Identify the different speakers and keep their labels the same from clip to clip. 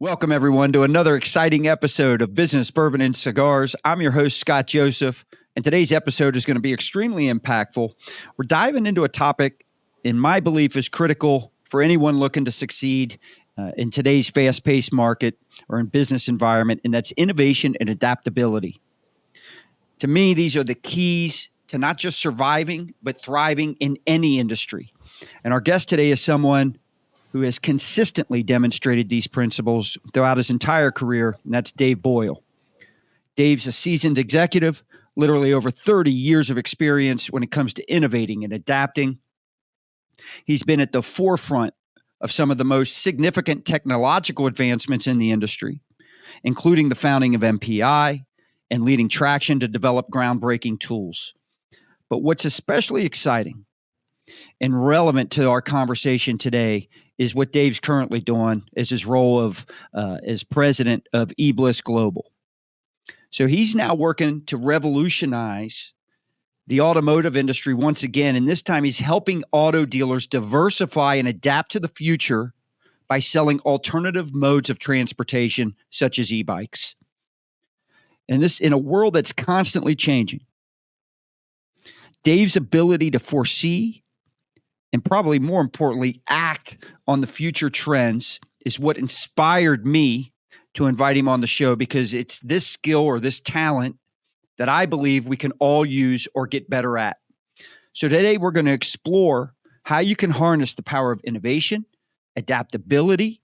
Speaker 1: Welcome, everyone, to another exciting episode of Business, Bourbon, and Cigars. I'm your host, Scott Joseph, and today's episode is going to be extremely impactful. We're diving into a topic, in my belief, is critical for anyone looking to succeed in today's fast-paced market or in business environment, and that's innovation and adaptability. To me, these are the keys to not just surviving, but thriving in any industry. And our guest today is someone who has consistently demonstrated these principles throughout his entire career, and that's Dave Boyle. Dave's a seasoned executive, literally over 30 years of experience when it comes to innovating and adapting. He's been at the forefront of some of the most significant technological advancements in the industry, including the founding of MPI and leading Traction to develop groundbreaking tools. But what's especially exciting and relevant to our conversation today is what Dave's currently doing is his role of as president of eBliss Global. So he's now working to revolutionize the automotive industry once again, and this time he's helping auto dealers diversify and adapt to the future by selling alternative modes of transportation such as e-bikes. And this in a world that's constantly changing. Dave's ability to foresee and probably more importantly, act on the future trends is what inspired me to invite him on the show, because it's this skill or this talent that I believe we can all use or get better at. So today we're going to explore how you can harness the power of innovation, adaptability,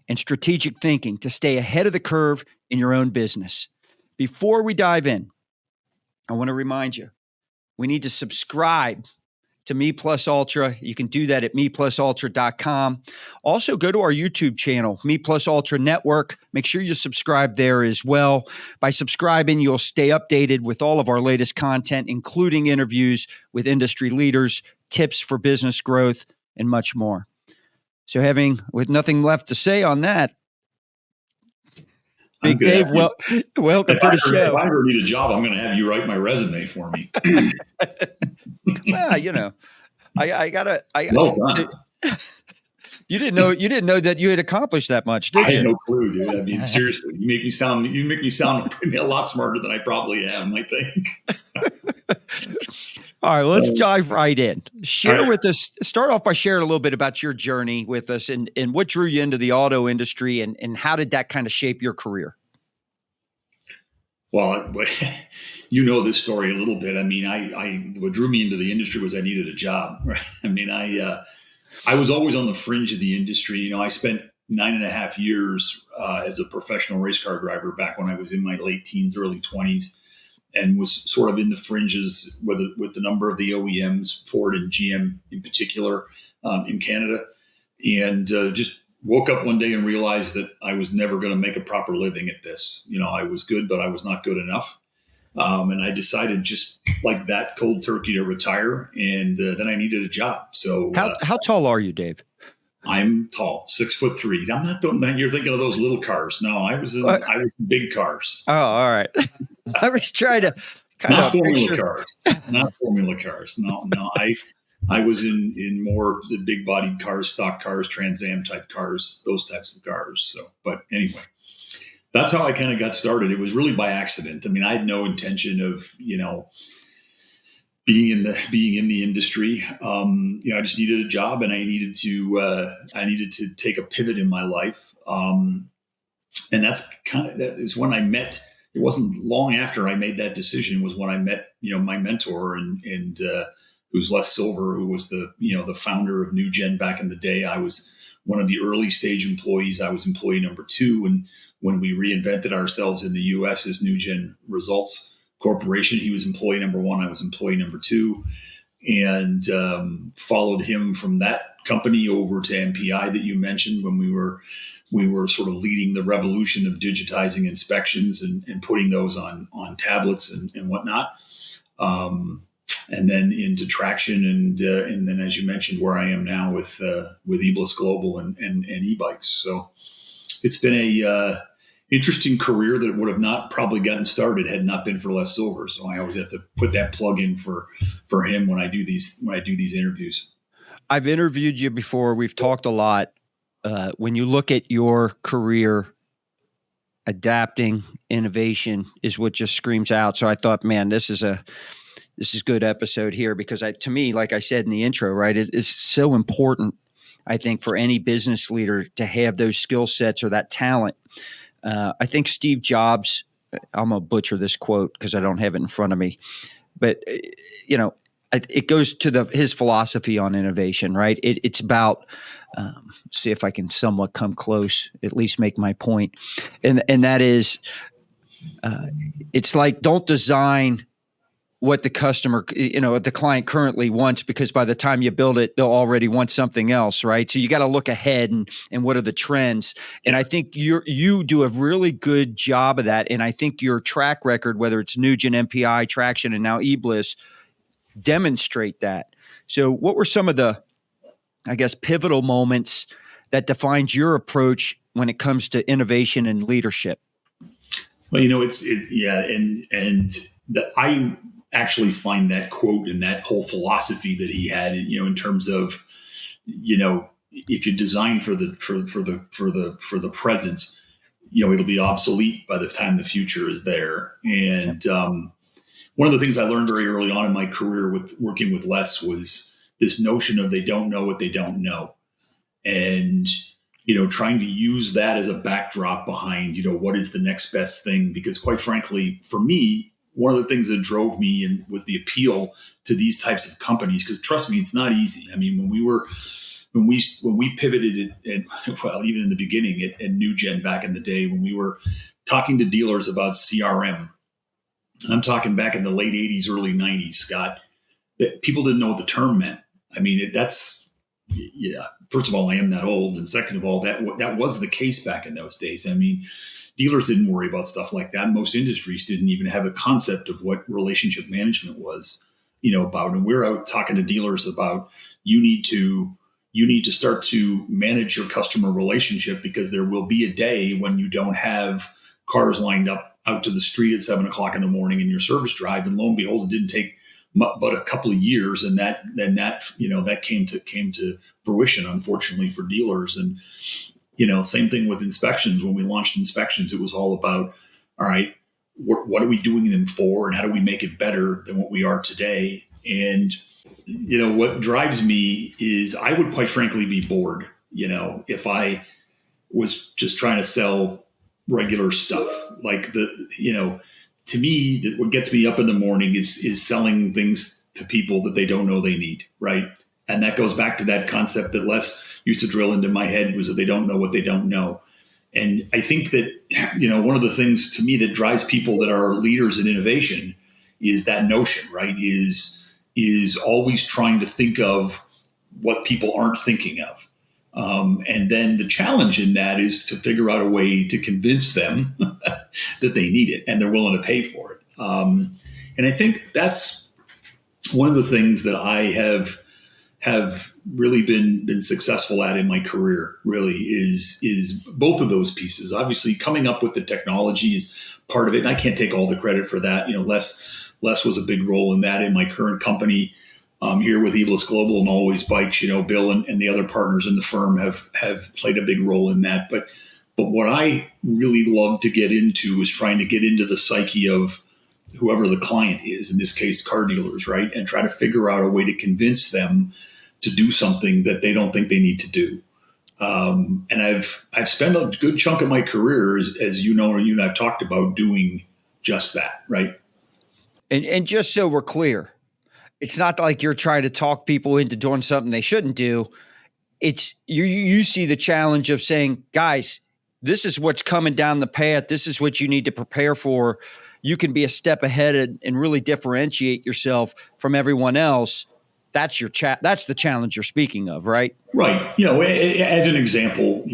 Speaker 1: and strategic thinking to stay ahead of the curve in your own business. Before we dive in, I want to remind you, we need to subscribe to Me Plus Ultra. You can do that at meplusultra.com. Also, go to our YouTube channel, Me Plus Ultra Network. Make sure you subscribe there as well. By subscribing, you'll stay updated with all of our latest content, including interviews with industry leaders, tips for business growth, and much more. So with nothing left to say on that, Big Dave, welcome to the show.
Speaker 2: If I ever need a job, I'm going to have you write my resume for me.
Speaker 1: Well, I gotta.
Speaker 2: Well done.
Speaker 1: You didn't know that you had accomplished that much, did you?
Speaker 2: I had no clue, dude. I mean, seriously, you make me sound a lot smarter than I probably am, I think.
Speaker 1: All right, let's dive right in. With us. Start off by sharing a little bit about your journey with us and what drew you into the auto industry and how did that kind of shape your career?
Speaker 2: Well, you know this story a little bit. I mean, what drew me into the industry was I needed a job, right? I mean, I was always on the fringe of the industry. You know, I spent 9.5 years as a professional race car driver back when I was in my late teens, early 20s, and was sort of in the fringes with the number of the OEMs, Ford and GM in particular, in Canada, and just woke up one day and realized that I was never going to make a proper living at this. You know, I was good, but I was not good enough. And I decided just like that, cold turkey, to retire. And then I needed a job. So
Speaker 1: how tall are you, Dave?
Speaker 2: I'm tall, 6'3". I'm not doing that. You're thinking of those little cars. No, I was in big cars.
Speaker 1: Oh, all right. I was trying to
Speaker 2: not formula cars. Not formula cars. No. I was in more the big bodied cars, stock cars, Trans Am type cars, those types of cars. So, but anyway, that's how I kind of got started. It was really by accident. I mean, I had no intention of, being in the industry. I just needed a job and I needed to take a pivot in my life. And that is when I met. It wasn't long after I made that decision was when I met, my mentor and it was Les Silver, who was the founder of New Gen back in the day. I was one of the early stage employees. I was employee number 2. And when we reinvented ourselves in the US as New Gen Results Corporation, he was employee number 1. I was employee number 2, and followed him from that company over to MPI that you mentioned when we were sort of leading the revolution of digitizing inspections and putting those on tablets and whatnot. And then into Traction, and then, as you mentioned, where I am now with eBliss Global and e-bikes. So it's been a interesting career that would have not probably gotten started had not been for Les Silver. So I always have to put that plug in for him when I do these interviews.
Speaker 1: I've interviewed you before. We've talked a lot. when you look at your career, adapting, innovation is what just screams out. So I thought, man, this is good episode here because to me, like I said in the intro, right, it is so important, I think, for any business leader to have those skill sets or that talent. I think Steve Jobs, I'm going to butcher this quote because I don't have it in front of me, but it goes to his philosophy on innovation, right? It's about, see if I can somewhat come close, at least make my point. And that is, it's like, don't design what the customer, the client currently wants, because by the time you build it, they'll already want something else, right? So you got to look ahead and what are the trends. And I think you do a really good job of that. And I think your track record, whether it's Nugent, MPI, Traction, and now eBliss, demonstrate that. So what were some of the, I guess, pivotal moments that defined your approach when it comes to innovation and leadership?
Speaker 2: Well, I actually find that quote and that whole philosophy that he had, in terms of, if you design for the present, it'll be obsolete by the time the future is there. And one of the things I learned very early on in my career with working with Les was this notion of they don't know what they don't know. And, trying to use that as a backdrop behind, what is the next best thing? Because quite frankly, for me, one of the things that drove me and was the appeal to these types of companies, because trust me, it's not easy. I mean, when we pivoted and even in the beginning at NewGen back in the day, when we were talking to dealers about CRM, I'm talking back in the late 80s, early 90s, Scott, that people didn't know what the term meant. I mean, first of all, I am that old. And second of all, that was the case back in those days. I mean, dealers didn't worry about stuff like that. Most industries didn't even have a concept of what relationship management was, about. And we're out talking to dealers about, you need to start to manage your customer relationship, because there will be a day when you don't have cars lined up out to the street at 7:00 in the morning in your service drive. And lo and behold, it didn't take but a couple of years, and that came to fruition, unfortunately, for dealers. And same thing with inspections. When we launched inspections, it was all about, all right, what are we doing them for, and how do we make it better than what we are today? And what drives me is, I would quite frankly be bored, if I was just trying to sell regular stuff. Like to me, what gets me up in the morning is selling things to people that they don't know they need, right? And that goes back to that concept that Les used to drill into my head, was that they don't know what they don't know. And I think that, one of the things to me that drives people that are leaders in innovation is that notion, right? Is always trying to think of what people aren't thinking of. And then the challenge in that is to figure out a way to convince them that they need it and they're willing to pay for it. And I think that's one of the things that I have really been successful at in my career, really, is both of those pieces. Obviously, coming up with the technology is part of it, and I can't take all the credit for that. Les was a big role in that. In my current company, here with eBliss Global and Always Bikes, Bill and the other partners in the firm have played a big role in that. But what I really love to get into is trying to get into the psyche of whoever the client is, in this case, car dealers, right? And try to figure out a way to convince them to do something that they don't think they need to do. And I've spent a good chunk of my career, as you and I've talked about, doing just that, right?
Speaker 1: And just so we're clear, it's not like you're trying to talk people into doing something they shouldn't do. It's you see the challenge of saying, guys, this is what's coming down the path. This is what you need to prepare for. You can be a step ahead and really differentiate yourself from everyone else. That's that's the challenge you're speaking of, right?
Speaker 2: Right. As an example,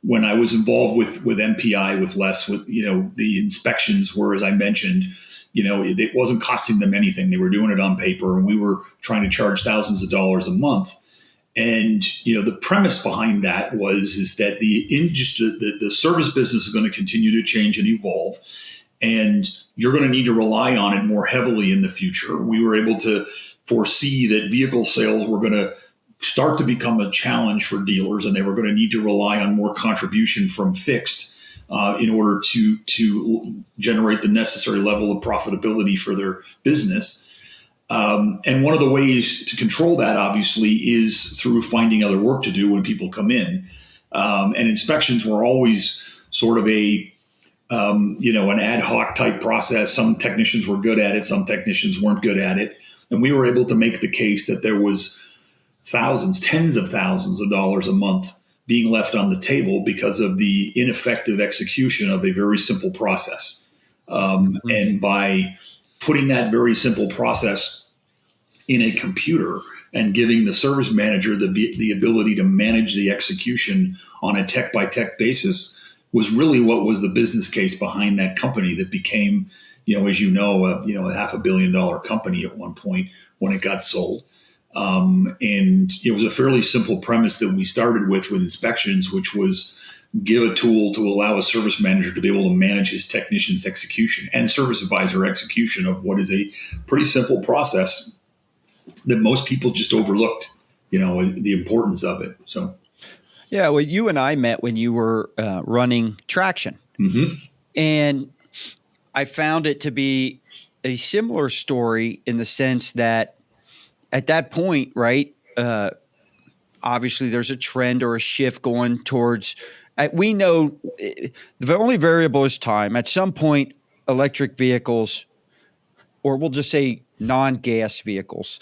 Speaker 2: when I was involved with MPI, with Les, with, the inspections were, as I mentioned, it wasn't costing them anything. They were doing it on paper, and we were trying to charge thousands of dollars a month. And, the premise behind that is that the service business is going to continue to change and evolve, and you're going to need to rely on it more heavily in the future. We were able to foresee that vehicle sales were going to start to become a challenge for dealers, and they were going to need to rely on more contribution from fixed in order to generate the necessary level of profitability for their business. And one of the ways to control that, obviously, is through finding other work to do when people come in. And inspections were always sort of an ad hoc type process. Some technicians were good at it, some technicians weren't good at it. And we were able to make the case that there was tens of thousands of dollars a month being left on the table because of the ineffective execution of a very simple process. And by putting that very simple process in a computer and giving the service manager the ability to manage the execution on a tech by tech basis was really what was the business case behind that company that became, as you know, a $500 million company at one point when it got sold. And it was a fairly simple premise that we started with inspections, which was give a tool to allow a service manager to be able to manage his technician's execution and service advisor execution of what is a pretty simple process that most people just overlooked, the importance of it. So,
Speaker 1: yeah, well, you and I met when you were running Traction, and I found it to be a similar story in the sense that at that point, right, obviously there's a trend or a shift going towards, we know the only variable is time. At some point, electric vehicles, or we'll just say non-gas vehicles.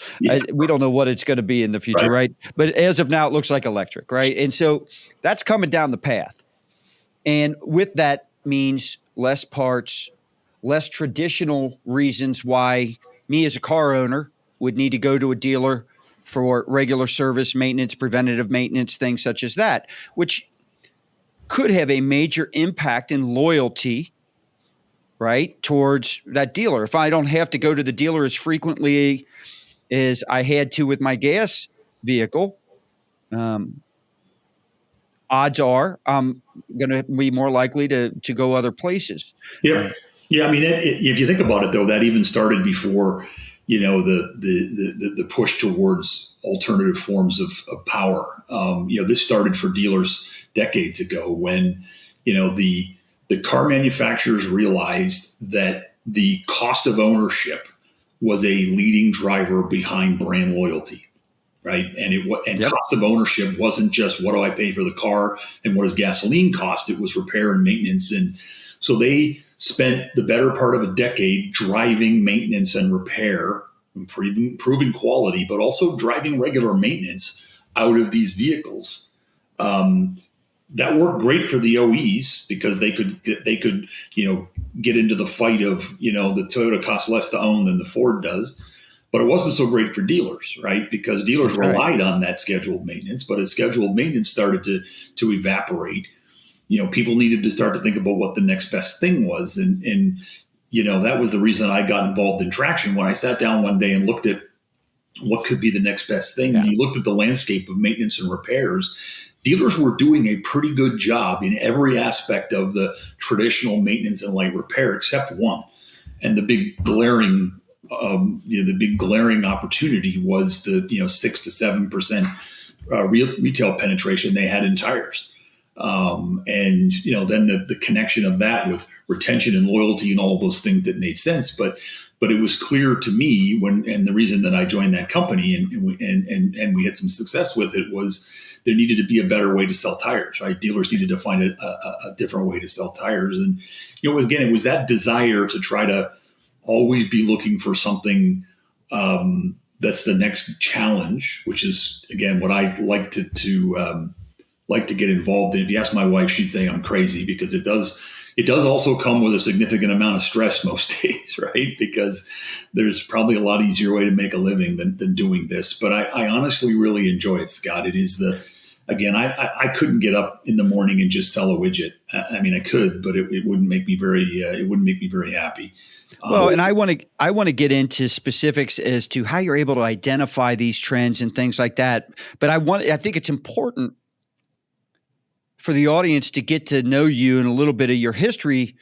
Speaker 1: We don't know what it's going to be in the future, right? But as of now, it looks like electric, right? And so that's coming down the path. And with that means less parts, less traditional reasons why me as a car owner would need to go to a dealer for regular service, maintenance, preventative maintenance, things such as that, which could have a major impact in loyalty, right, towards that dealer. If I don't have to go to the dealer as frequently as I had to with my gas vehicle, odds are I'm going to be more likely to go other places.
Speaker 2: Yeah. I mean, if you think about it, though, that even started before, the push towards alternative forms of power. This started for dealers decades ago when, the car manufacturers realized that the cost of ownership was a leading driver behind brand loyalty. Right. And cost of ownership wasn't just what do I pay for the car and what does gasoline cost? It was repair and maintenance. And so they spent the better part of a decade driving maintenance and repair, improving quality, but also driving regular maintenance out of these vehicles. That worked great for the OEs because they could get into the fight of, the Toyota costs less to own than the Ford does. But it wasn't so great for dealers, right? Because dealers relied on that scheduled maintenance. But as scheduled maintenance started to evaporate, people needed to start to think about what the next best thing was. And that was the reason I got involved in Traction. When I sat down one day and looked at what could be the next best thing, and you looked at the landscape of maintenance and repairs, dealers were doing a pretty good job in every aspect of the traditional maintenance and light repair except one. And the big glaring opportunity was the 6 to 7% retail penetration they had in tires, and then the connection of that with retention and loyalty and all of those things that made sense. But it was clear to me and the reason that I joined that company and we had some success with it was there needed to be a better way to sell tires. Right, dealers needed to find a different way to sell tires, and it was that desire to try to always be looking for something that's the next challenge, which is again what I like to get involved in. If you ask my wife, she'd think I'm crazy because it does also come with a significant amount of stress most days, right? Because there's probably a lot easier way to make a living than doing this. But I honestly really enjoy it, Scott. It is I couldn't get up in the morning and just sell a widget. I mean, I could, but it wouldn't make me very happy.
Speaker 1: Well, and I want to get into specifics as to how you're able to identify these trends and things like that. But I think it's important for the audience to get to know you and a little bit of your history.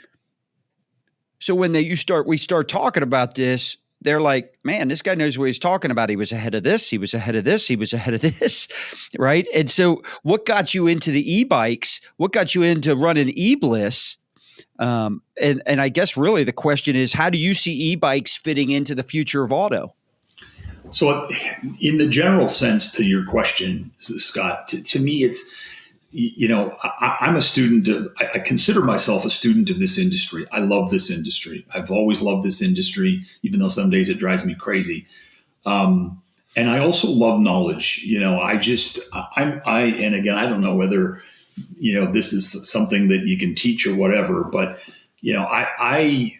Speaker 1: So when we start talking about this, they're like, man, this guy knows what he's talking about. He was ahead of this. He was ahead of this. He was ahead of this. Right. And so what got you into the e-bikes? What got you into running eBliss? And I guess really the question is, how do you see e-bikes fitting into the future of auto?
Speaker 2: So in the general sense to your question, Scott, to me, it's, I'm a student I consider myself a student of this industry. I love this industry. I've always loved this industry, even though some days it drives me crazy. And I also love knowledge. And again, I don't know whether, this is something that you can teach or whatever, but, I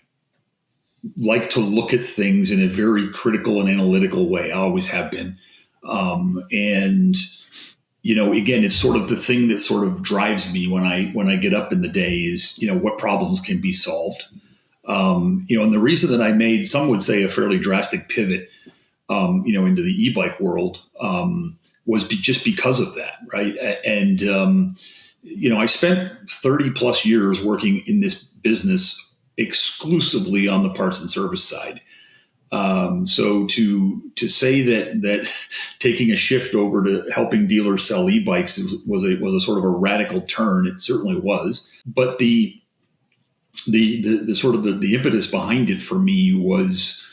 Speaker 2: like to look at things in a very critical and analytical way. I always have been. Again, it's sort of the thing that sort of drives me when I get up in the day is, what problems can be solved. And the reason that I made, some would say, a fairly drastic pivot, into the e-bike world, was just because of that. Right. And, I spent 30 plus years working in this business exclusively on the parts and service side. So to say that taking a shift over to helping dealers sell e-bikes was a sort of a radical turn. It certainly was. But the sort of the impetus behind it for me was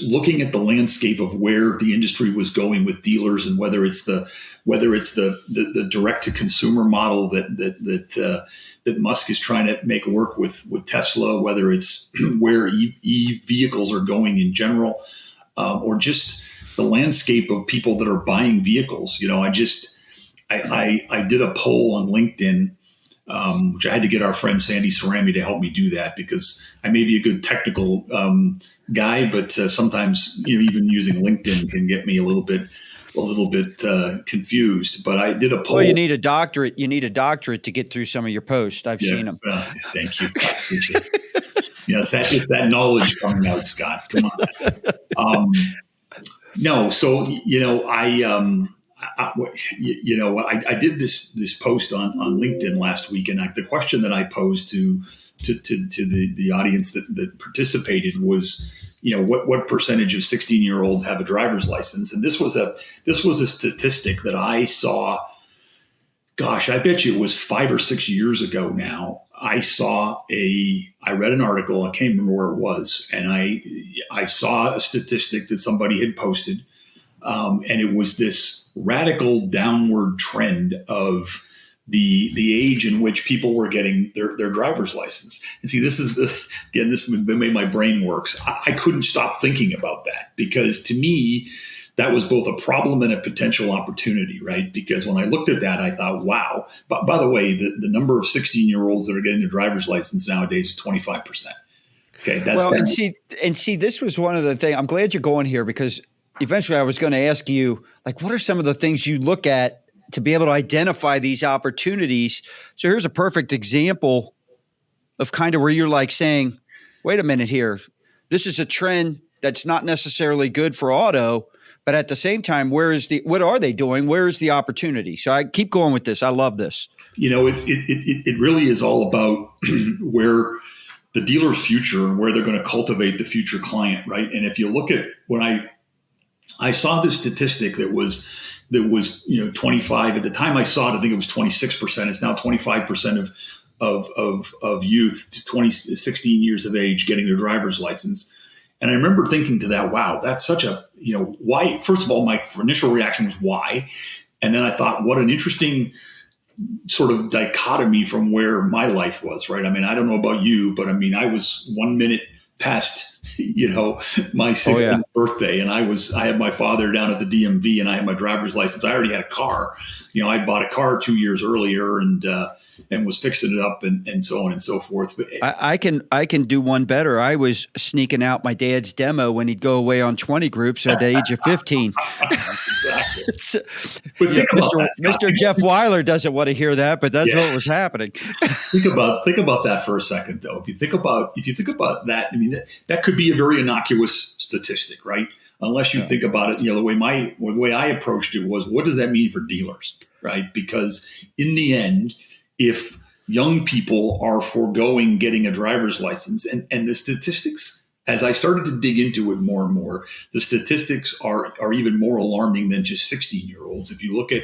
Speaker 2: looking at the landscape of where the industry was going with dealers, and whether it's the direct to consumer model that Musk is trying to make work with Tesla, whether it's where vehicles are going in general, or just the landscape of people that are buying vehicles. I did a poll on LinkedIn, which I had to get our friend Sandy Cerami to help me do that, because I may be a good technical guy, but sometimes even using LinkedIn can get me a little bit confused. But I did a poll.
Speaker 1: Well, you need a doctorate. You need a doctorate to get through some of your posts. I've seen them.
Speaker 2: Thank you. Appreciate it. It's that knowledge coming out, Scott. Come on. No, so I did this post on LinkedIn last week, and the question that I posed to the audience that participated was, what percentage of 16-year-olds have a driver's license? And this was a statistic that I saw. Gosh, I bet you it was 5 or 6 years ago now. I read an article. I can't remember where it was, and I saw a statistic that somebody had posted, and it was this radical downward trend of the age in which people were getting their driver's license. And see, this is the way my brain works. I couldn't stop thinking about that, because to me, that was both a problem and a potential opportunity, right? Because when I looked at that, I thought, wow. But by the way, the number of 16-year-olds that are getting their driver's license nowadays is 25%. Okay,
Speaker 1: and see, this was one of the things. I'm glad you're going here, because eventually I was going to ask you, like, what are some of the things you look at to be able to identify these opportunities? So here's a perfect example of kind of where you're like saying, wait a minute here. This is a trend that's not necessarily good for auto, but at the same time, what are they doing? Where is the opportunity? So I keep going with this. I love this.
Speaker 2: It really is all about where the dealer's future and where they're going to cultivate the future client, right? And if you look at when I saw this statistic that was 25 at the time I saw it, I think it was 26%. It's now 25% of youth to 16 years of age getting their driver's license. And I remember thinking to that, wow, that's such a, why? First of all, my initial reaction was why? And then I thought, what an interesting sort of dichotomy from where my life was, right? I mean, I don't know about you, but I mean, I was 1 minute past, my 16th birthday, and I had my father down at the DMV, and I had my driver's license. I already had a car. I bought a car 2 years earlier, and was fixing it up, and so on and so forth. But
Speaker 1: I can do one better. I was sneaking out my dad's demo when he'd go away on 20 groups at the age of 15.
Speaker 2: Exactly. But think about that,
Speaker 1: Mr. Jeff Weiler doesn't want to hear that, but that's what was happening.
Speaker 2: Think about that for a second, though. If you think about that, I mean, that could be a very innocuous statistic, right? Unless you think about it, the way I approached it was, what does that mean for dealers, right? Because in the end, if young people are foregoing getting a driver's license, and the statistics as I started to dig into it more and more, the statistics are even more alarming than just 16-year-olds. If you look at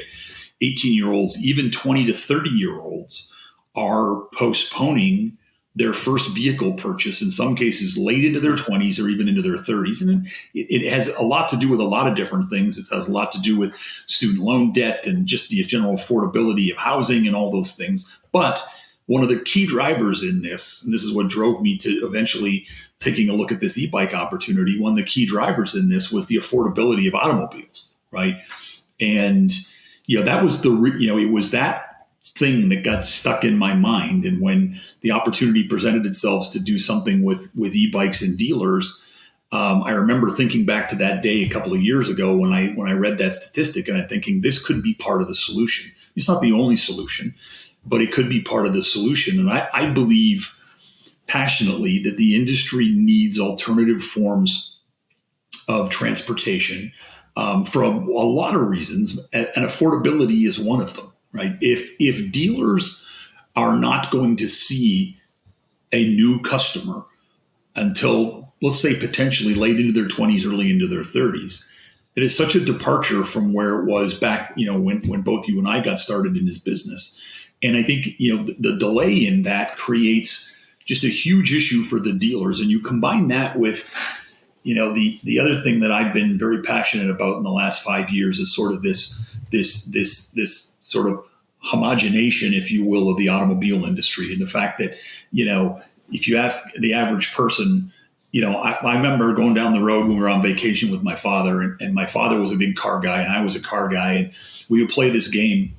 Speaker 2: 18-year-olds, even 20 to 30-year-olds are postponing their first vehicle purchase, in some cases late into their 20s or even into their 30s. And it has a lot to do with a lot of different things. It has a lot to do with student loan debt and just the general affordability of housing and all those things. But one of the key drivers in this, and this is what drove me to eventually taking a look at this e-bike opportunity, one of the key drivers in this was the affordability of automobiles, right? And, that was it was that thing that got stuck in my mind. And when the opportunity presented itself to do something with e-bikes and dealers, I remember thinking back to that day a couple of years ago when I read that statistic, and I'm thinking this could be part of the solution. It's not the only solution, but it could be part of the solution. And I believe passionately that the industry needs alternative forms of transportation for a lot of reasons, and affordability is one of them. Right? If dealers are not going to see a new customer until, let's say, potentially late into their 20s, early into their 30s, it is such a departure from where it was back, when both you and I got started in this business. And I think, the delay in that creates just a huge issue for the dealers. And you combine that with, the other thing that I've been very passionate about in the last 5 years is sort of this sort of homogenation, if you will, of the automobile industry. And the fact that, if you ask the average person, I remember going down the road when we were on vacation with my father, and my father was a big car guy and I was a car guy. And we would play this game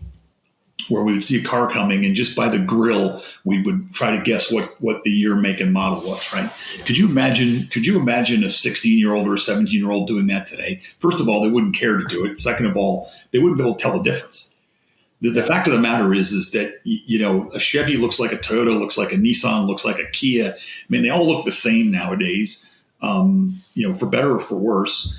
Speaker 2: where we would see a car coming, and just by the grill, we would try to guess what the year, make, and model was, right? Could you imagine a 16-year-old or a 17-year-old doing that today? First of all, they wouldn't care to do it. Second of all, they wouldn't be able to tell the difference. The fact of the matter is that, a Chevy looks like a Toyota, looks like a Nissan, looks like a Kia. I mean, they all look the same nowadays, for better or for worse.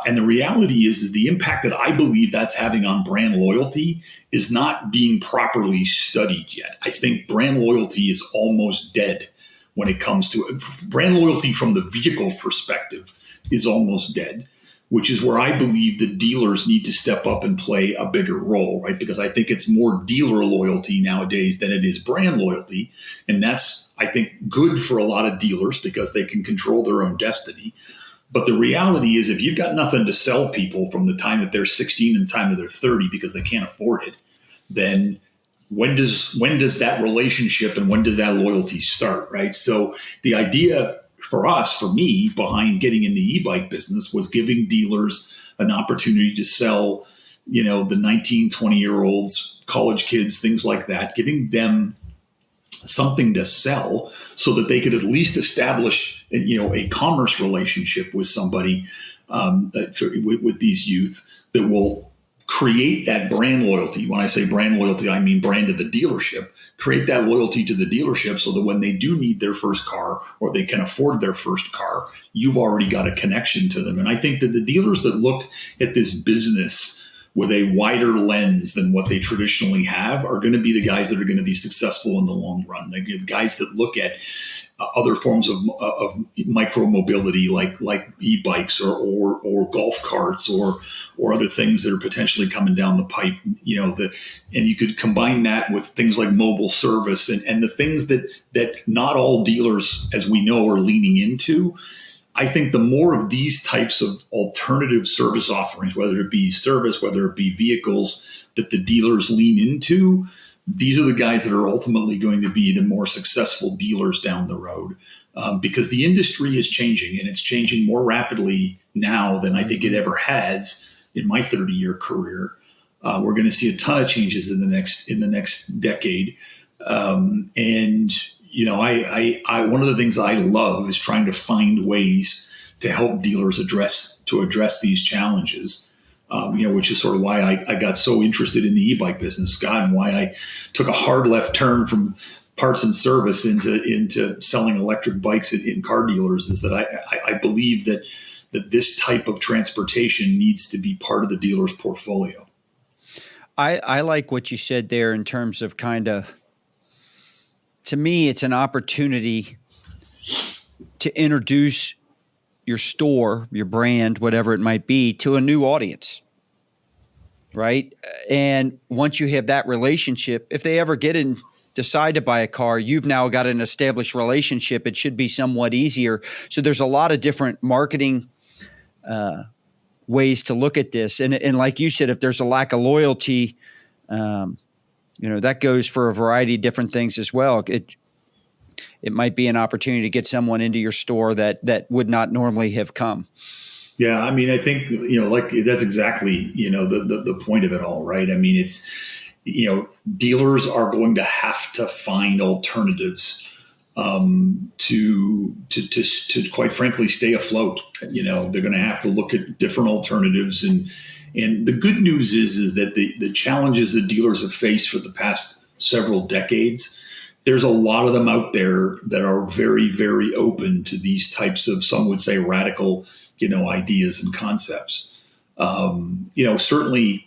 Speaker 2: And the reality is the impact that I believe that's having on brand loyalty is not being properly studied yet. I think brand loyalty is almost dead when it comes to it. Brand loyalty from the vehicle perspective is almost dead, which is where I believe the dealers need to step up and play a bigger role, right? Because I think it's more dealer loyalty nowadays than it is brand loyalty. And that's, I think, good for a lot of dealers because they can control their own destiny. But the reality is, if you've got nothing to sell people from the time that they're 16 and the time that they're 30 because they can't afford it, then when does that relationship and when does that loyalty start, right? So the idea for me, behind getting in the e-bike business was giving dealers an opportunity to sell, the 19, 20-year-olds, college kids, things like that, giving them something to sell so that they could at least establish, a commerce relationship with somebody, with these youth that will create that brand loyalty. When I say brand loyalty, I mean brand to the dealership. Create that loyalty to the dealership so that when they do need their first car or they can afford their first car, you've already got a connection to them. And I think that the dealers that look at this business with a wider lens than what they traditionally have are going to be the guys that are going to be successful in the long run. They're the guys that look at other forms of micro mobility, like e-bikes or golf carts or other things that are potentially coming down the pipe. And you could combine that with things like mobile service and the things that not all dealers, as we know, are leaning into. I think the more of these types of alternative service offerings, whether it be service, whether it be vehicles, that the dealers lean into, these are the guys that are ultimately going to be the more successful dealers down the road, because the industry is changing, and it's changing more rapidly now than I think it ever has in my 30-year career. We're going to see a ton of changes in the next decade, and I one of the things I love is trying to find ways to help dealers address these challenges. Which is sort of why I got so interested in the e-bike business, Scott, and why I took a hard left turn from parts and service into selling electric bikes in car dealers. Is that I believe that this type of transportation needs to be part of the dealer's portfolio.
Speaker 1: I like what you said there in terms of to me, it's an opportunity to introduce your store, your brand, whatever it might be, to a new audience, right? And once you have that relationship, if they ever decide to buy a car, you've now got an established relationship. It should be somewhat easier. So there's a lot of different marketing ways to look at this. And like you said, if there's a lack of loyalty, that goes for a variety of different things as well. It might be an opportunity to get someone into your store that would not normally have come.
Speaker 2: Yeah, I mean, I think like that's exactly the point of it all, right? I mean, it's dealers are going to have to find alternatives to quite frankly stay afloat. They're going to have to look at different alternatives, and the good news is that the challenges that dealers have faced for the past several decades, there's a lot of them out there that are very, very open to these types of, some would say, radical, ideas and concepts. Certainly,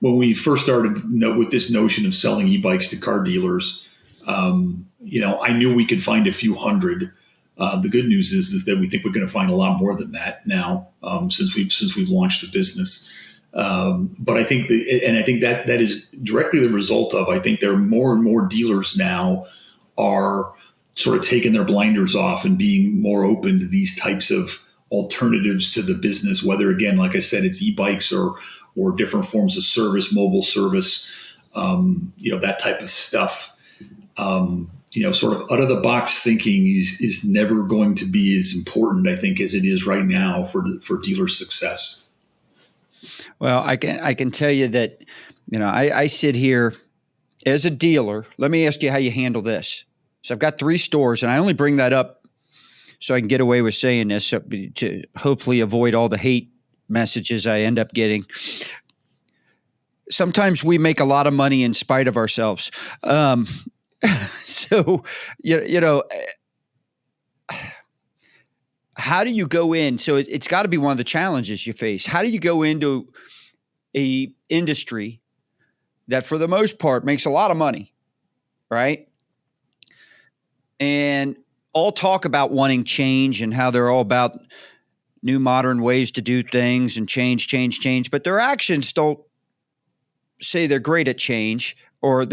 Speaker 2: when we first started with this notion of selling e-bikes to car dealers, I knew we could find a few hundred. The good news is that we think we're going to find a lot more than that now, since we've launched the business. But I think that is directly the result of, I think there are more and more dealers now are sort of taking their blinders off and being more open to these types of alternatives to the business, whether, again, like I said, it's e-bikes or different forms of service, mobile service, that type of stuff. Sort of out of the box thinking is never going to be as important, I think, as it is right now for dealer success.
Speaker 1: Well, I can tell you that, I sit here as a dealer. Let me ask you how you handle this. So I've got 3 stores, and I only bring that up so I can get away with saying this to hopefully avoid all the hate messages I end up getting. Sometimes we make a lot of money in spite of ourselves. So, how do you go in? So it's got to be one of the challenges you face. How do you go into a industry that for the most part makes a lot of money, right? And all talk about wanting change and how they're all about new modern ways to do things and change, but their actions don't say they're great at change, or or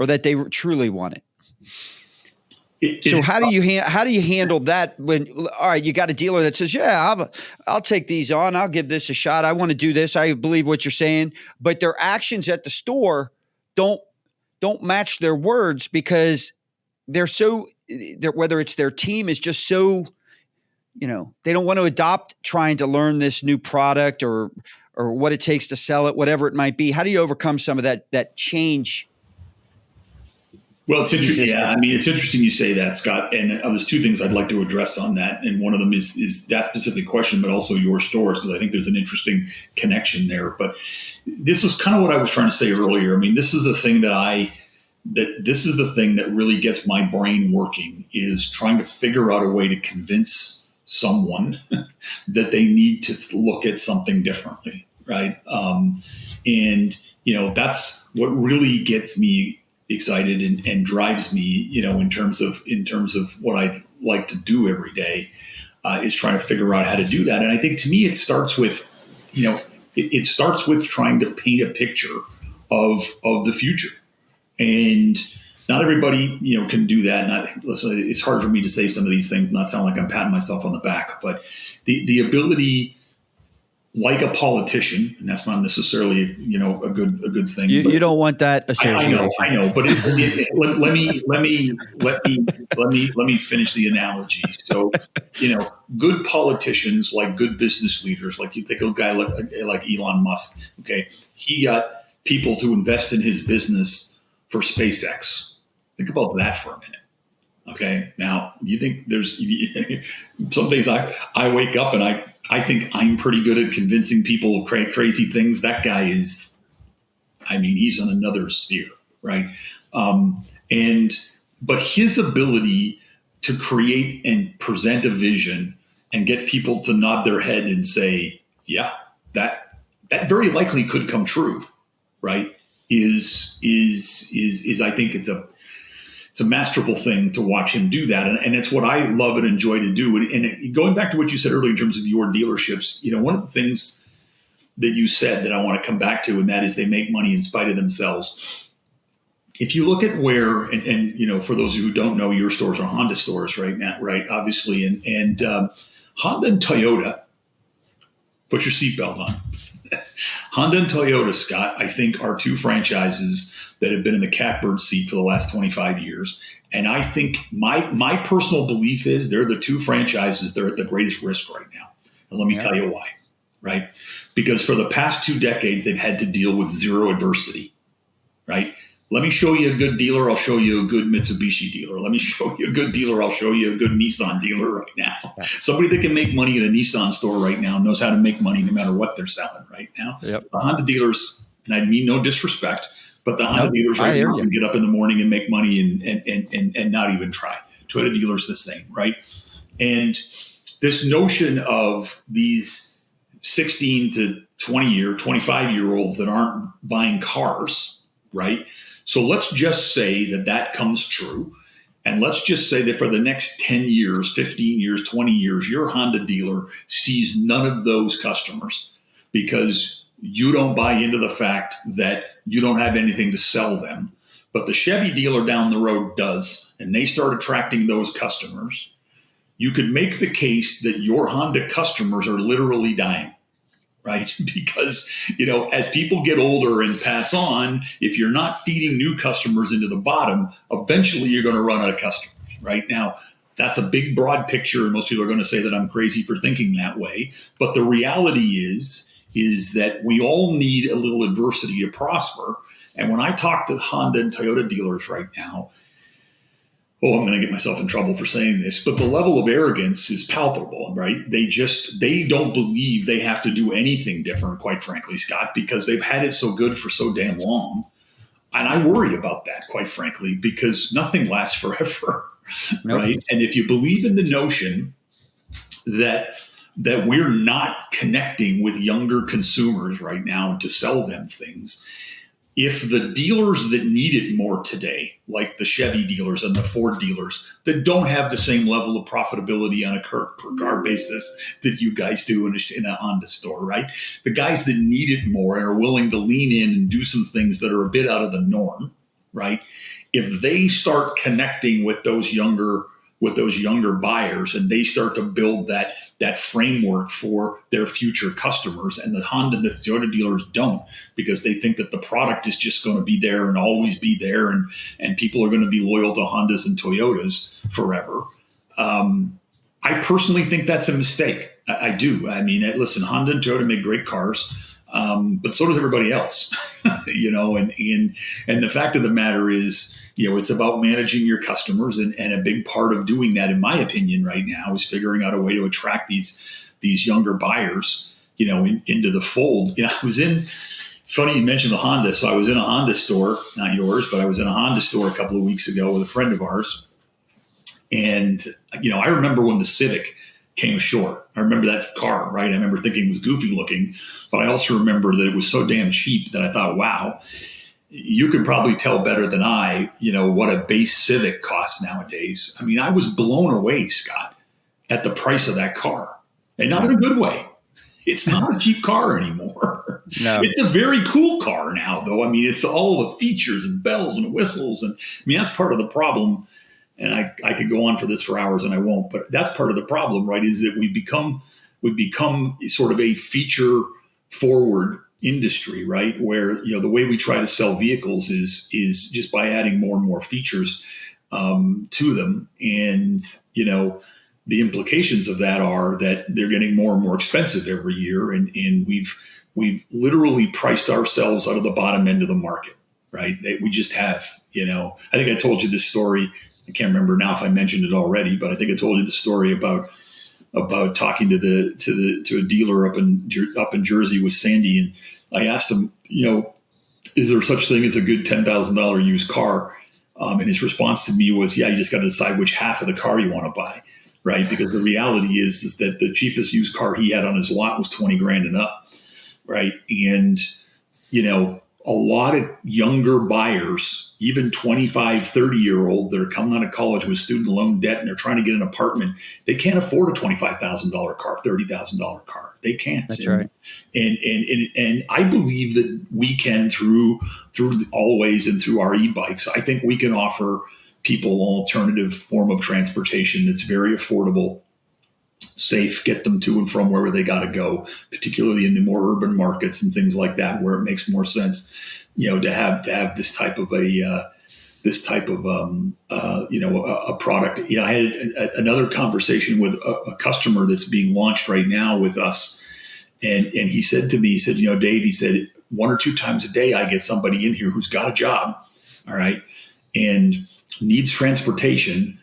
Speaker 1: that they truly want it. So how do you handle that when, all right, you got a dealer that says, yeah, I'll take these on. I'll give this a shot. I want to do this. I believe what you're saying, but their actions at the store don't match their words because whether it's their team is just so, they don't want to adopt trying to learn this new product or what it takes to sell it, whatever it might be. How do you overcome some of that change?
Speaker 2: Well, it's interesting. Yeah, I mean, it's interesting you say that, Scott. And there's 2 things I'd like to address on that. And one of them is that specific question, but also your stores, because I think there's an interesting connection there. But this is kind of what I was trying to say earlier. I mean, this is the thing that really gets my brain working, is trying to figure out a way to convince someone that they need to look at something differently, right? That's what really gets me excited and drives me, in terms of what I like to do every day, is trying to figure out how to do that. And I think, to me, it starts with, it starts with trying to paint a picture of the future. And not everybody, can do that. And listen, it's hard for me to say some of these things and not sound like I'm patting myself on the back, but the ability, like a politician, and that's not necessarily, a good thing.
Speaker 1: You don't want that association.
Speaker 2: I know, but let me finish the analogy. So, good politicians, like good business leaders, like you think of a guy like Elon Musk. Okay, he got people to invest in his business for SpaceX. Think about that for a minute. Okay, now you think there's some days I wake up and I think I'm pretty good at convincing people of crazy things. That guy is, he's on another sphere, right? But his ability to create and present a vision and get people to nod their head and say, yeah, that very likely could come true, right? Is I think it's a masterful thing to watch him do that. And it's what I love and enjoy to do. And going back to what you said earlier in terms of your dealerships, one of the things that you said that I want to come back to, and that is they make money in spite of themselves. If you look at where, and for those who don't know, your stores are Honda stores right now, right? Obviously. And Honda and Toyota, put your seatbelt on. Honda and Toyota, Scott, I think are two franchises that have been in the catbird seat for the last 25 years. And I think my personal belief is they're the two franchises that are at the greatest risk right now. And let me tell you why, right? Because for the past 2 decades, they've had to deal with zero adversity, right? Let me show you a good dealer. I'll show you a good Mitsubishi dealer. Let me show you a good dealer. I'll show you a good Nissan dealer right now. Yeah. Somebody that can make money at a Nissan store right now knows how to make money no matter what they're selling right now. Yep. The Honda dealers, and I mean no disrespect, but the Honda dealers right now can get up in the morning and make money and not even try. Toyota dealers the same, right? And this notion of these 16 to 25-year-olds that aren't buying cars, right? So let's just say that comes true. And let's just say that for the next 10 years, 15 years, 20 years, your Honda dealer sees none of those customers because you don't buy into the fact that you don't have anything to sell them. But the Chevy dealer down the road does, and they start attracting those customers. You could make the case that your Honda customers are literally dying. Right? Because, as people get older and pass on, if you're not feeding new customers into the bottom, eventually you're going to run out of customers. Right now, that's a big, broad picture. And most people are going to say that I'm crazy for thinking that way. But the reality is that we all need a little adversity to prosper. And when I talk to Honda and Toyota dealers right now, I'm going to get myself in trouble for saying this, but the level of arrogance is palpable, right? They don't believe they have to do anything different, quite frankly, Scott, because they've had it so good for so damn long. And I worry about that, quite frankly, because nothing lasts forever, right? And if you believe in the notion that we're not connecting with younger consumers right now to sell them things, if the dealers that need it more today, like the Chevy dealers and the Ford dealers that don't have the same level of profitability on a per car basis that you guys do in a Honda store, right? The guys that need it more and are willing to lean in and do some things that are a bit out of the norm, right? If they start connecting with those younger buyers and they start to build that framework for their future customers, and the Honda and the Toyota dealers don't, because they think that the product is just going to be there and always be there, and people are going to be loyal to Hondas and Toyotas forever. I personally think that's a mistake. I do. I mean, listen, Honda and Toyota make great cars, but so does everybody else, and the fact of the matter is, it's about managing your customers, and a big part of doing that, in my opinion, right now, is figuring out a way to attract these younger buyers, into the fold. Funny you mentioned the Honda. So I was in a Honda store, not yours, but I was in a Honda store a couple of weeks ago with a friend of ours. And, I remember when the Civic came ashore. I remember that car, right? I remember thinking it was goofy looking, but I also remember that it was so damn cheap that I thought, wow, you could probably tell better than I, what a base Civic costs nowadays. I mean, I was blown away, Scott, at the price of that car, and not in a good way. It's not a cheap car anymore. No. It's a very cool car now, though. I mean, it's all the features and bells and whistles. And I mean, that's part of the problem. And I could go on for this for hours, and I won't, but that's part of the problem, right? Is that we become sort of a feature forward industry, right? Where, the way we try to sell vehicles is just by adding more and more features to them. And, the implications of that are that they're getting more and more expensive every year. And we've literally priced ourselves out of the bottom end of the market, right? We just have, I think I told you this story. I can't remember now if I mentioned it already, but I think I told you the story about talking to a dealer up in Jersey with Sandy, and I asked him, is there such thing as a good $10,000 used car? And his response to me was, yeah, you just got to decide which half of the car you want to buy, right? Because the reality is that the cheapest used car he had on his lot was $20,000 and up, right? And a lot of younger buyers, even 25, 30-year-old that are coming out of college with student loan debt and they're trying to get an apartment, they can't afford a $25,000 car, $30,000 car. They can't.
Speaker 1: That's right.
Speaker 2: And I believe that we can through Always and through our e-bikes. I think we can offer people an alternative form of transportation that's very affordable, safe, get them to and from wherever they got to go, particularly in the more urban markets and things like that, where it makes more sense, to have this type of a product. I had another conversation with a customer that's being launched right now with us, and he said to me, Dave, he said, 1 or 2 times a day I get somebody in here who's got a job, all right, and needs transportation.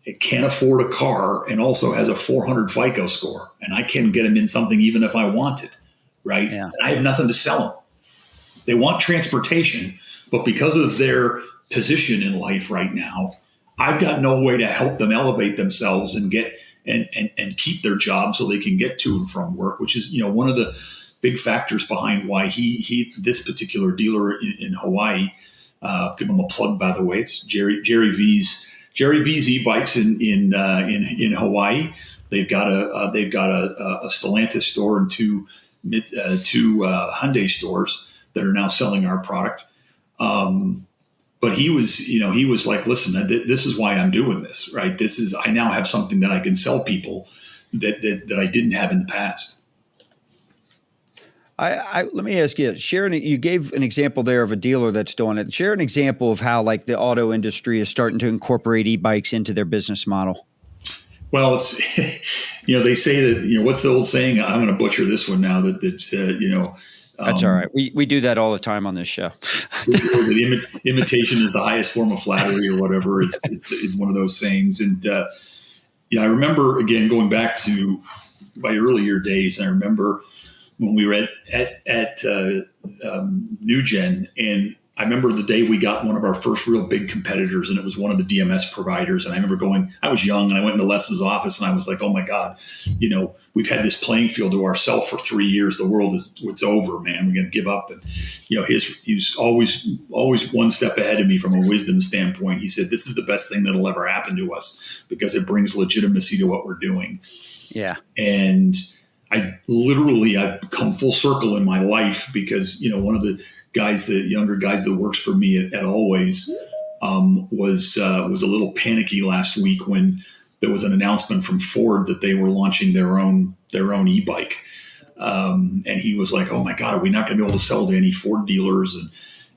Speaker 2: It can't afford a car and also has a 400 FICO score, and I can get them in something even if I want it, right?
Speaker 1: Yeah.
Speaker 2: And I have nothing to sell them. They want transportation, but because of their position in life right now, I've got no way to help them elevate themselves and get and keep their job so they can get to and from work, which is one of the big factors behind why this particular dealer in Hawaii. Give him a plug, by the way. It's Jerry V's e-bikes in Hawaii. They've got a Stellantis store and two Hyundai stores that are now selling our product. But he was like, listen, this is why I'm doing this, right? I now have something that I can sell people that I didn't have in the past.
Speaker 1: Let me ask you, you gave an example there of a dealer that's doing it. Share an example of how like the auto industry is starting to incorporate e-bikes into their business model.
Speaker 2: Well, it's, they say that, what's the old saying? I'm going to butcher this one now
Speaker 1: that's all right. We do that all the time on this show.
Speaker 2: The imitation is the highest form of flattery or whatever is one of those sayings. And, I remember, again, going back to my earlier days, I remember when we were at New Gen, and I remember the day we got one of our first real big competitors, and it was one of the DMS providers. And I remember I was young, and I went into Les's office, and I was like, oh my God, we've had this playing field to ourselves for 3 years. The world it's over, man. We're going to give up. And, he's always one step ahead of me from a wisdom standpoint. He said, this is the best thing that'll ever happen to us because it brings legitimacy to what we're doing.
Speaker 1: Yeah.
Speaker 2: And I've come full circle in my life because, one of the younger guys that works for me at Always was a little panicky last week when there was an announcement from Ford that they were launching their own e-bike. And he was like, oh my God, are we not going to be able to sell to any Ford dealers?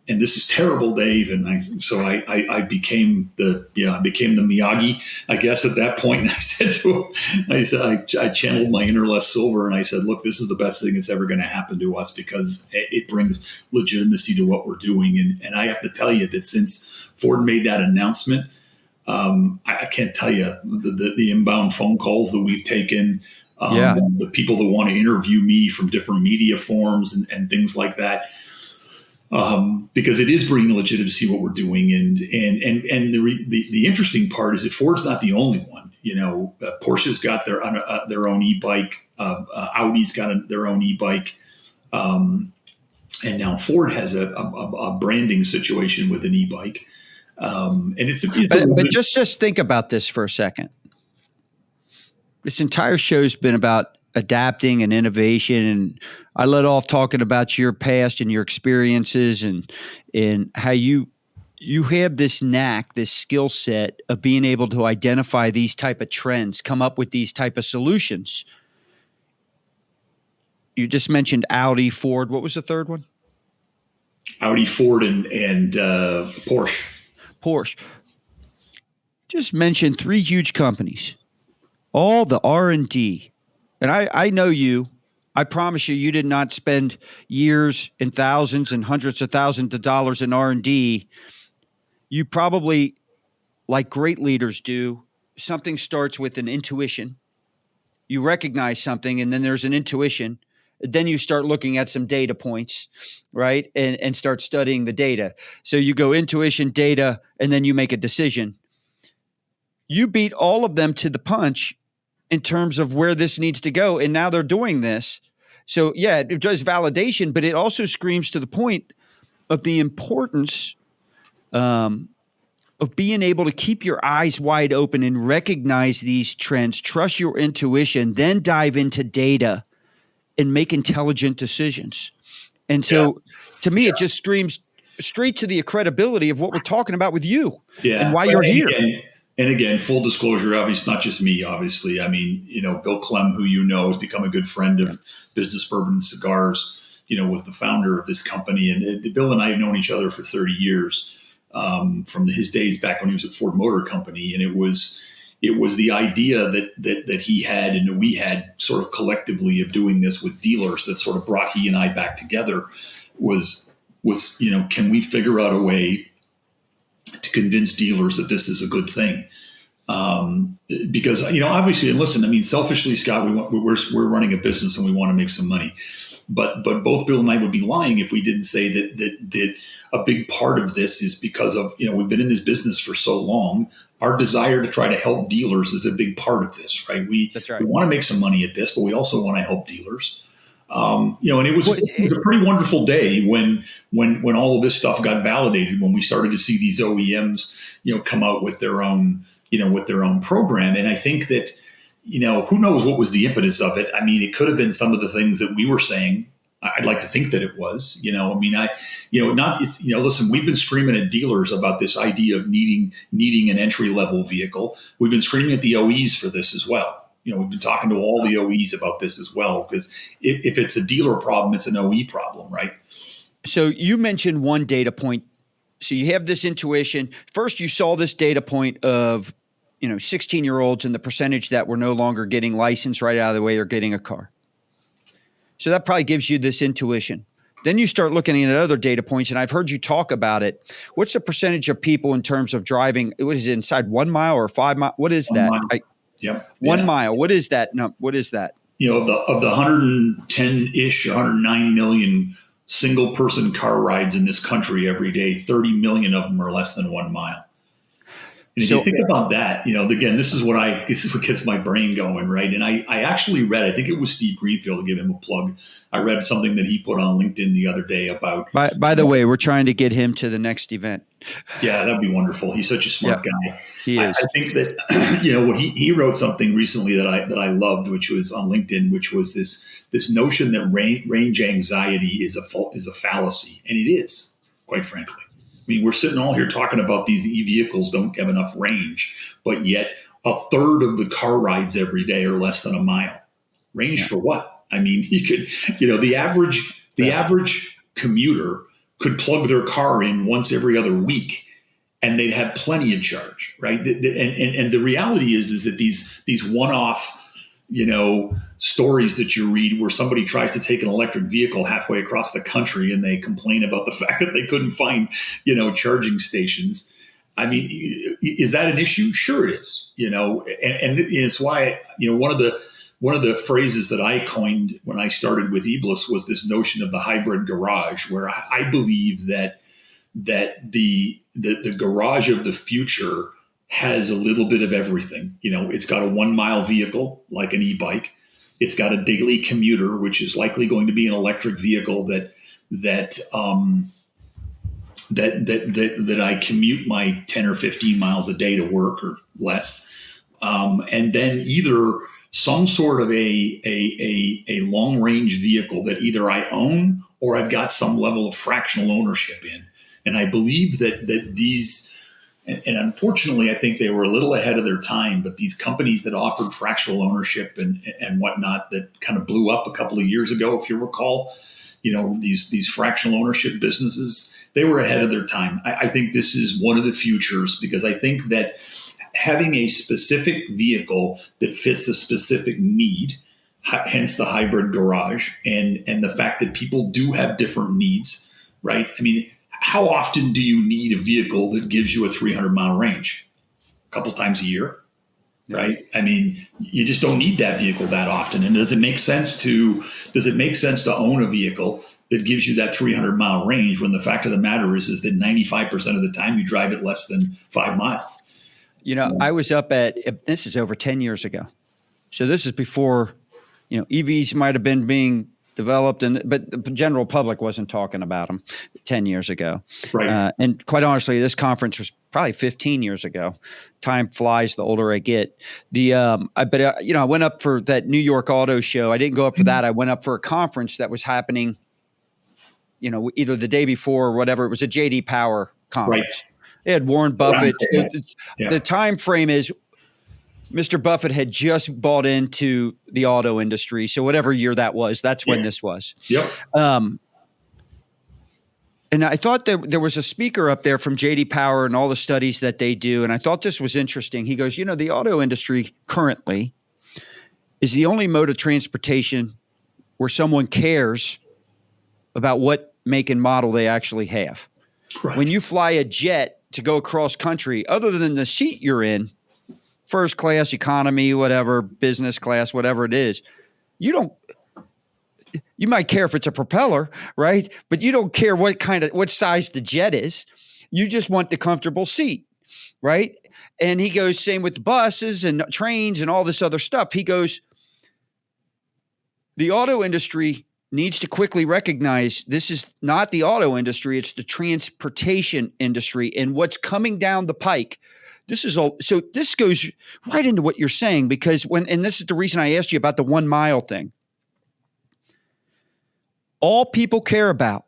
Speaker 2: And this is terrible, Dave. And I became the Miyagi, I guess, at that point. And I said to him, I channeled my inner Les Silver, and I said, look, this is the best thing that's ever going to happen to us because it brings legitimacy to what we're doing. And I have to tell you that since Ford made that announcement, I can't tell you the inbound phone calls that we've taken, the people that want to interview me from different media forums and things like that. Because it is bringing legitimacy what we're doing, and the interesting part is that Ford's not the only one. Porsche's got their own e-bike, Audi's got their own e-bike, and now Ford has a branding situation with an e-bike, and
Speaker 1: but just think about this for a second. This entire show's been about adapting and innovation, and I let off talking about your past and your experiences and how you have this knack, this skill set of being able to identify these type of trends, come up with these type of solutions. You just mentioned Audi, Ford. What was the third one?
Speaker 2: Audi, Ford, and Porsche.
Speaker 1: Porsche. Just mentioned 3 huge companies, all the R&D. And I know you. I promise you did not spend years and thousands and hundreds of thousands of dollars in R&D. You probably, like great leaders do, something starts with an intuition. You recognize something, and then there's an intuition. Then you start looking at some data points, right? And start studying the data. So you go intuition, data, and then you make a decision. You beat all of them to the punch in terms of where this needs to go. And now they're doing this. So yeah, it does validation, but it also screams to the point of the importance of being able to keep your eyes wide open and recognize these trends, trust your intuition, then dive into data and make intelligent decisions. And so to me, it just screams straight to the credibility of what we're talking about with you and why you're here.
Speaker 2: And again, full disclosure, obviously, not just me, obviously. I mean, Bill Clem, who has become a good friend of Business Bourbon and Cigars, was the founder of this company. And Bill and I have known each other for 30 years from his days back when he was at Ford Motor Company. And it was the idea that he had and that we had sort of collectively of doing this with dealers that sort of brought he and I back together was can we figure out a way to convince dealers that this is a good thing? Because, obviously, and listen, I mean, selfishly, Scott, we're running a business and we want to make some money. But both Bill and I would be lying if we didn't say that a big part of this is because of, we've been in this business for so long. Our desire to try to help dealers is a big part of this, right?
Speaker 1: That's right.
Speaker 2: We want to make some money at this, but we also want to help dealers. And it was a pretty wonderful day when all of this stuff got validated, when we started to see these OEMs, come out with their own program. And I think that, who knows what was the impetus of it? I mean, it could have been some of the things that we were saying. I'd like to think that it was, listen, we've been screaming at dealers about this idea of needing an entry level vehicle. We've been screaming at the OEs for this as well. We've been talking to all the OEs about this as well, because if it's a dealer problem, it's an OE problem, right?
Speaker 1: So you mentioned one data point. So you have this intuition. First, you saw this data point of, 16-year-olds and the percentage that were no longer getting licensed right out of the way or getting a car. So that probably gives you this intuition. Then you start looking at other data points, and I've heard you talk about it. What's the percentage of people in terms of driving? What is it, inside 1 mile or 5 miles? What is that? 1 mile. What is that? No, what is that?
Speaker 2: Of the 110-ish, 109 million single person car rides in this country every day, 30 million of them are less than 1 mile. And if you think about that, again, this is what gets my brain going, right? And I actually read, I think it was Steve Greenfield, to give him a plug. I read something that he put on LinkedIn the other day about.
Speaker 1: By the way, we're trying to get him to the next event.
Speaker 2: Yeah, that'd be wonderful. He's such a smart guy.
Speaker 1: He is.
Speaker 2: I think that he wrote something recently that I loved, which was on LinkedIn, which was this notion that range anxiety is a fallacy, and it is, quite frankly. I mean, we're sitting all here talking about these e-vehicles don't have enough range, but yet a third of the car rides every day are less than a mile. Range for what? I mean, you could, the average commuter could plug their car in once every other week and they'd have plenty of charge, right? And the reality is that these one-off, stories that you read where somebody tries to take an electric vehicle halfway across the country and they complain about the fact that they couldn't find, charging stations. I mean, is that an issue? Sure it is, and it's why, one of the phrases that I coined when I started with eBliss was this notion of the hybrid garage, where I believe that the garage of the future has a little bit of everything. It's got a 1 mile vehicle like an e-bike. It's got a daily commuter, which is likely going to be an electric vehicle that I commute my 10 or 15 miles a day to work or less. And then either some sort of a long range vehicle that either I own or I've got some level of fractional ownership in. And I believe that these, and unfortunately, I think they were a little ahead of their time, but these companies that offered fractional ownership and whatnot that kind of blew up a couple of years ago, if you recall, these fractional ownership businesses, they were ahead of their time. I think this is one of the futures, because I think that having a specific vehicle that fits a specific need, hence the hybrid garage, and the fact that people do have different needs, right? I mean, how often do you need a vehicle that gives you a 300-mile range? A couple times a year, right? I mean, you just don't need that vehicle that often. And does it make sense to own a vehicle that gives you that 300-mile range when the fact of the matter is that 95% of the time you drive it less than 5 miles?
Speaker 1: I was up this is over 10 years ago. So this is before, EVs might have been being developed, but the general public wasn't talking about them 10 years ago.
Speaker 2: Right.
Speaker 1: And quite honestly, this conference was probably 15 years ago. Time flies the older I get. I went up for that New York Auto Show. I didn't go up for that. I went up for a conference that was happening, either the day before or whatever. It was a JD Power conference.
Speaker 2: Right.
Speaker 1: It had Warren Buffett.
Speaker 2: Yeah.
Speaker 1: The time frame is Mr. Buffett had just bought into the auto industry. So whatever year that was, that's when this was.
Speaker 2: Yep.
Speaker 1: And I thought that there was a speaker up there from JD Power and all the studies that they do. And I thought this was interesting. He goes, the auto industry currently is the only mode of transportation where someone cares about what make and model they actually have.
Speaker 2: Right.
Speaker 1: When you fly a jet to go across country, other than the seat you're in, first class, economy, whatever, business class, whatever it is, you might care if it's a propeller, right? But you don't care what size the jet is. You just want the comfortable seat, right? And he goes, same with the buses and trains and all this other stuff. He goes, the auto industry needs to quickly recognize this is not the auto industry, it's the transportation industry. And what's coming down the pike, so this goes right into what you're saying, because and this is the reason I asked you about the 1 mile thing. All people care about,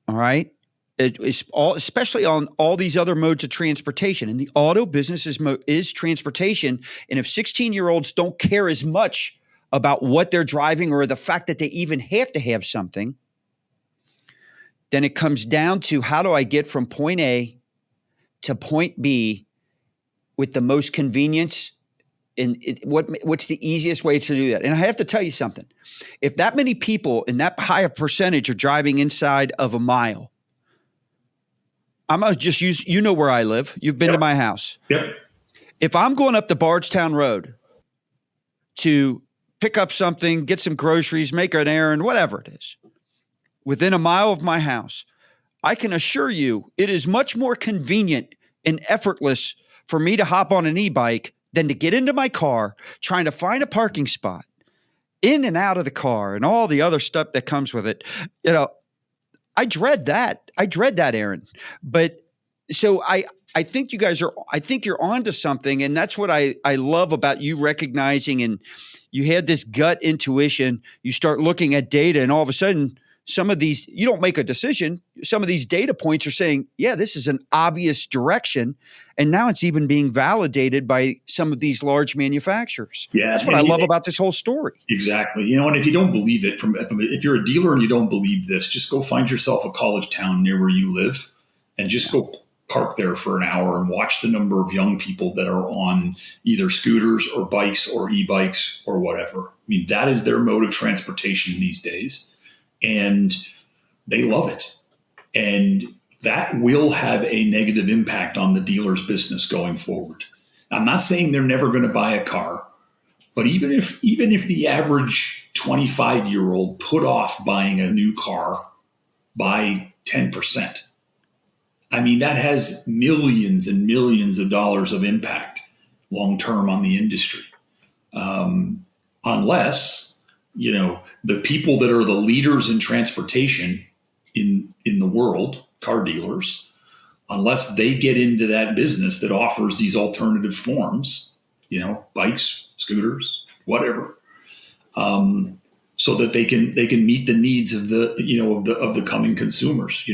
Speaker 1: all right, especially on all these other modes of transportation. And the auto business is transportation. And if 16-year-olds don't care as much about what they're driving or the fact that they even have to have something, then it comes down to, how do I get from point A to point B with the most convenience? And what's the easiest way to do that? And I have to tell you something. If that many people in that high a percentage are driving inside of a mile, I'm going to just use, where I live. You've been to my house.
Speaker 2: Yep.
Speaker 1: If I'm going up the Bardstown Road to pick up something, get some groceries, make an errand, whatever it is, within a mile of my house, I can assure you it is much more convenient and effortless for me to hop on an e-bike than to get into my car, trying to find a parking spot, in and out of the car, and all the other stuff that comes with it. I dread that. Aaron. But so I think you're onto something. And that's what I love about you recognizing, and you had this gut intuition. You start looking at data, and all of a sudden, some of these, you don't make a decision. Some of these data points are saying, yeah, this is an obvious direction. And now it's even being validated by some of these large manufacturers.
Speaker 2: Yeah,
Speaker 1: that's what I love about this whole story.
Speaker 2: Exactly. And if you don't believe it, if you're a dealer and you don't believe this, just go find yourself a college town near where you live and just go park there for an hour and watch the number of young people that are on either scooters or bikes or e-bikes or whatever. I mean, that is their mode of transportation these days. And they love it. And that will have a negative impact on the dealer's business going forward. I'm not saying they're never going to buy a car, but even if the average 25-year-old put off buying a new car by 10%, I mean, that has millions and millions of dollars of impact long-term on the industry. Unless, the people that are the leaders in transportation in the world, car dealers, unless they get into that business that offers these alternative forms, bikes, scooters, whatever, so that they can meet the needs of the coming consumers.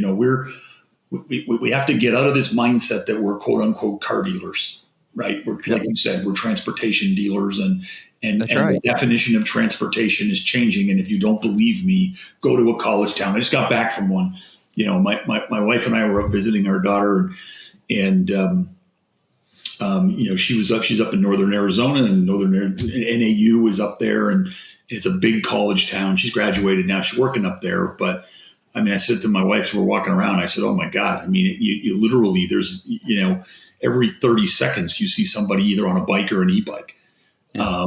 Speaker 2: We have to get out of this mindset that we're quote unquote car dealers, right? We're, like you said, we're transportation dealers, and the definition of transportation is changing. And if you don't believe me, go to a college town. I just got back from one. My wife and I were up visiting our daughter, and she's up in northern Arizona, and NAU is up there, and it's a big college town. She's graduated now. She's working up there. But I mean, I said to my wife, so we're walking around, I said, oh my God. I mean, you literally, there's, every 30 seconds you see somebody either on a bike or an e-bike. Yeah.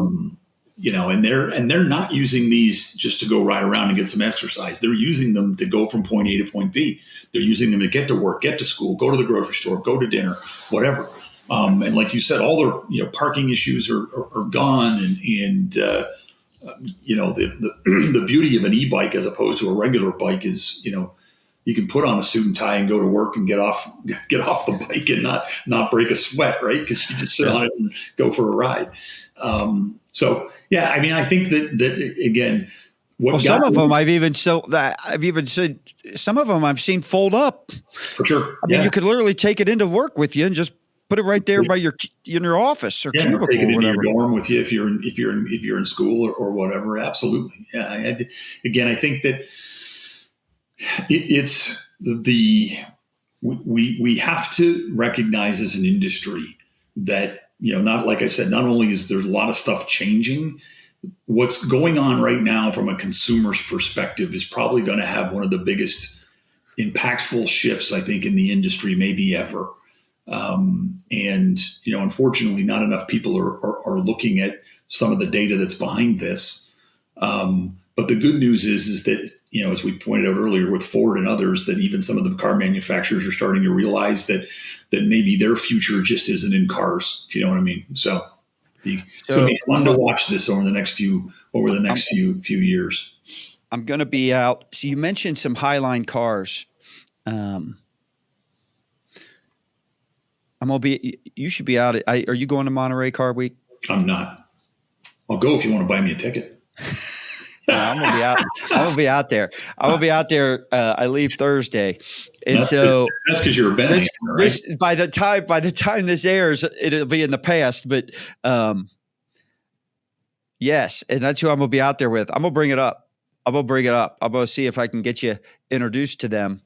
Speaker 2: And they're not using these just to go ride around and get some exercise. They're using them to go from point A to point B. They're using them to get to work, get to school, go to the grocery store, go to dinner, whatever. And like you said, all their parking issues are gone, and the beauty of an e-bike as opposed to a regular bike is, you can put on a suit and tie and go to work and get off the bike and not break a sweat, right? Because you just sit on it and go for a ride. So yeah, I mean, I think that again,
Speaker 1: some of them I've even said some of them I've seen fold up.
Speaker 2: For sure.
Speaker 1: I mean, you could literally take it into work with you and just put it right there by in your office or cubicle,
Speaker 2: or take it into
Speaker 1: your
Speaker 2: dorm with you if you're in school or whatever. Absolutely. Yeah. I think that it's we have to recognize as an industry that, not like I said, not only is there a lot of stuff changing, what's going on right now from a consumer's perspective is probably going to have one of the biggest impactful shifts, I think, in the industry, maybe ever. And unfortunately, not enough people are looking at some of the data that's behind this. But the good news is that, as we pointed out earlier with Ford and others, that even some of the car manufacturers are starting to realize that maybe their future just isn't in cars. Do you know what I mean? So it'll be fun to watch this over the next few years.
Speaker 1: I'm going to be out. So you mentioned some Highline cars. You should be out. Are you going to Monterey Car Week?
Speaker 2: I'm not. I'll go if you want to buy me a ticket.
Speaker 1: I'm gonna be out. I'm gonna be out there. I leave Thursday, and that's
Speaker 2: because you're a Bentley.
Speaker 1: Right? By the time this airs, it'll be in the past. But yes, and that's who I'm gonna be out there with. I'm gonna bring it up. I'm gonna see if I can get you introduced to them.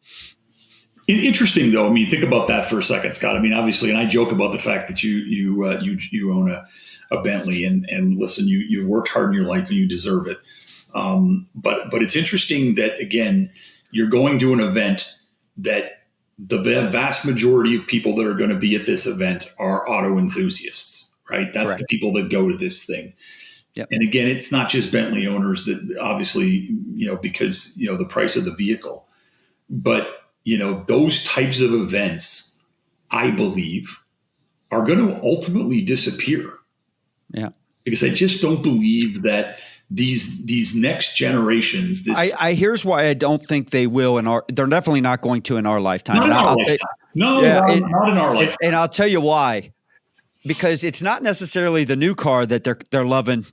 Speaker 2: Interesting, though. I mean, think about that for a second, Scott. I mean, obviously, and I joke about the fact that you own a Bentley, and listen, you've worked hard in your life and you deserve it. But it's interesting that, again, you're going to an event that the vast majority of people that are going to be at this event are auto enthusiasts, right? That's correct. The people that go to this thing. Yep. And again, it's not just Bentley owners that obviously, because, the price of the vehicle, but, those types of events, I believe, are going to ultimately disappear.
Speaker 1: Yeah.
Speaker 2: Because I just don't believe that these next generations.
Speaker 1: Here's why I don't think they will. They're definitely not going to in our lifetime.
Speaker 2: Not in our lifetime.
Speaker 1: And I'll tell you why. Because it's not necessarily the new car that they're loving.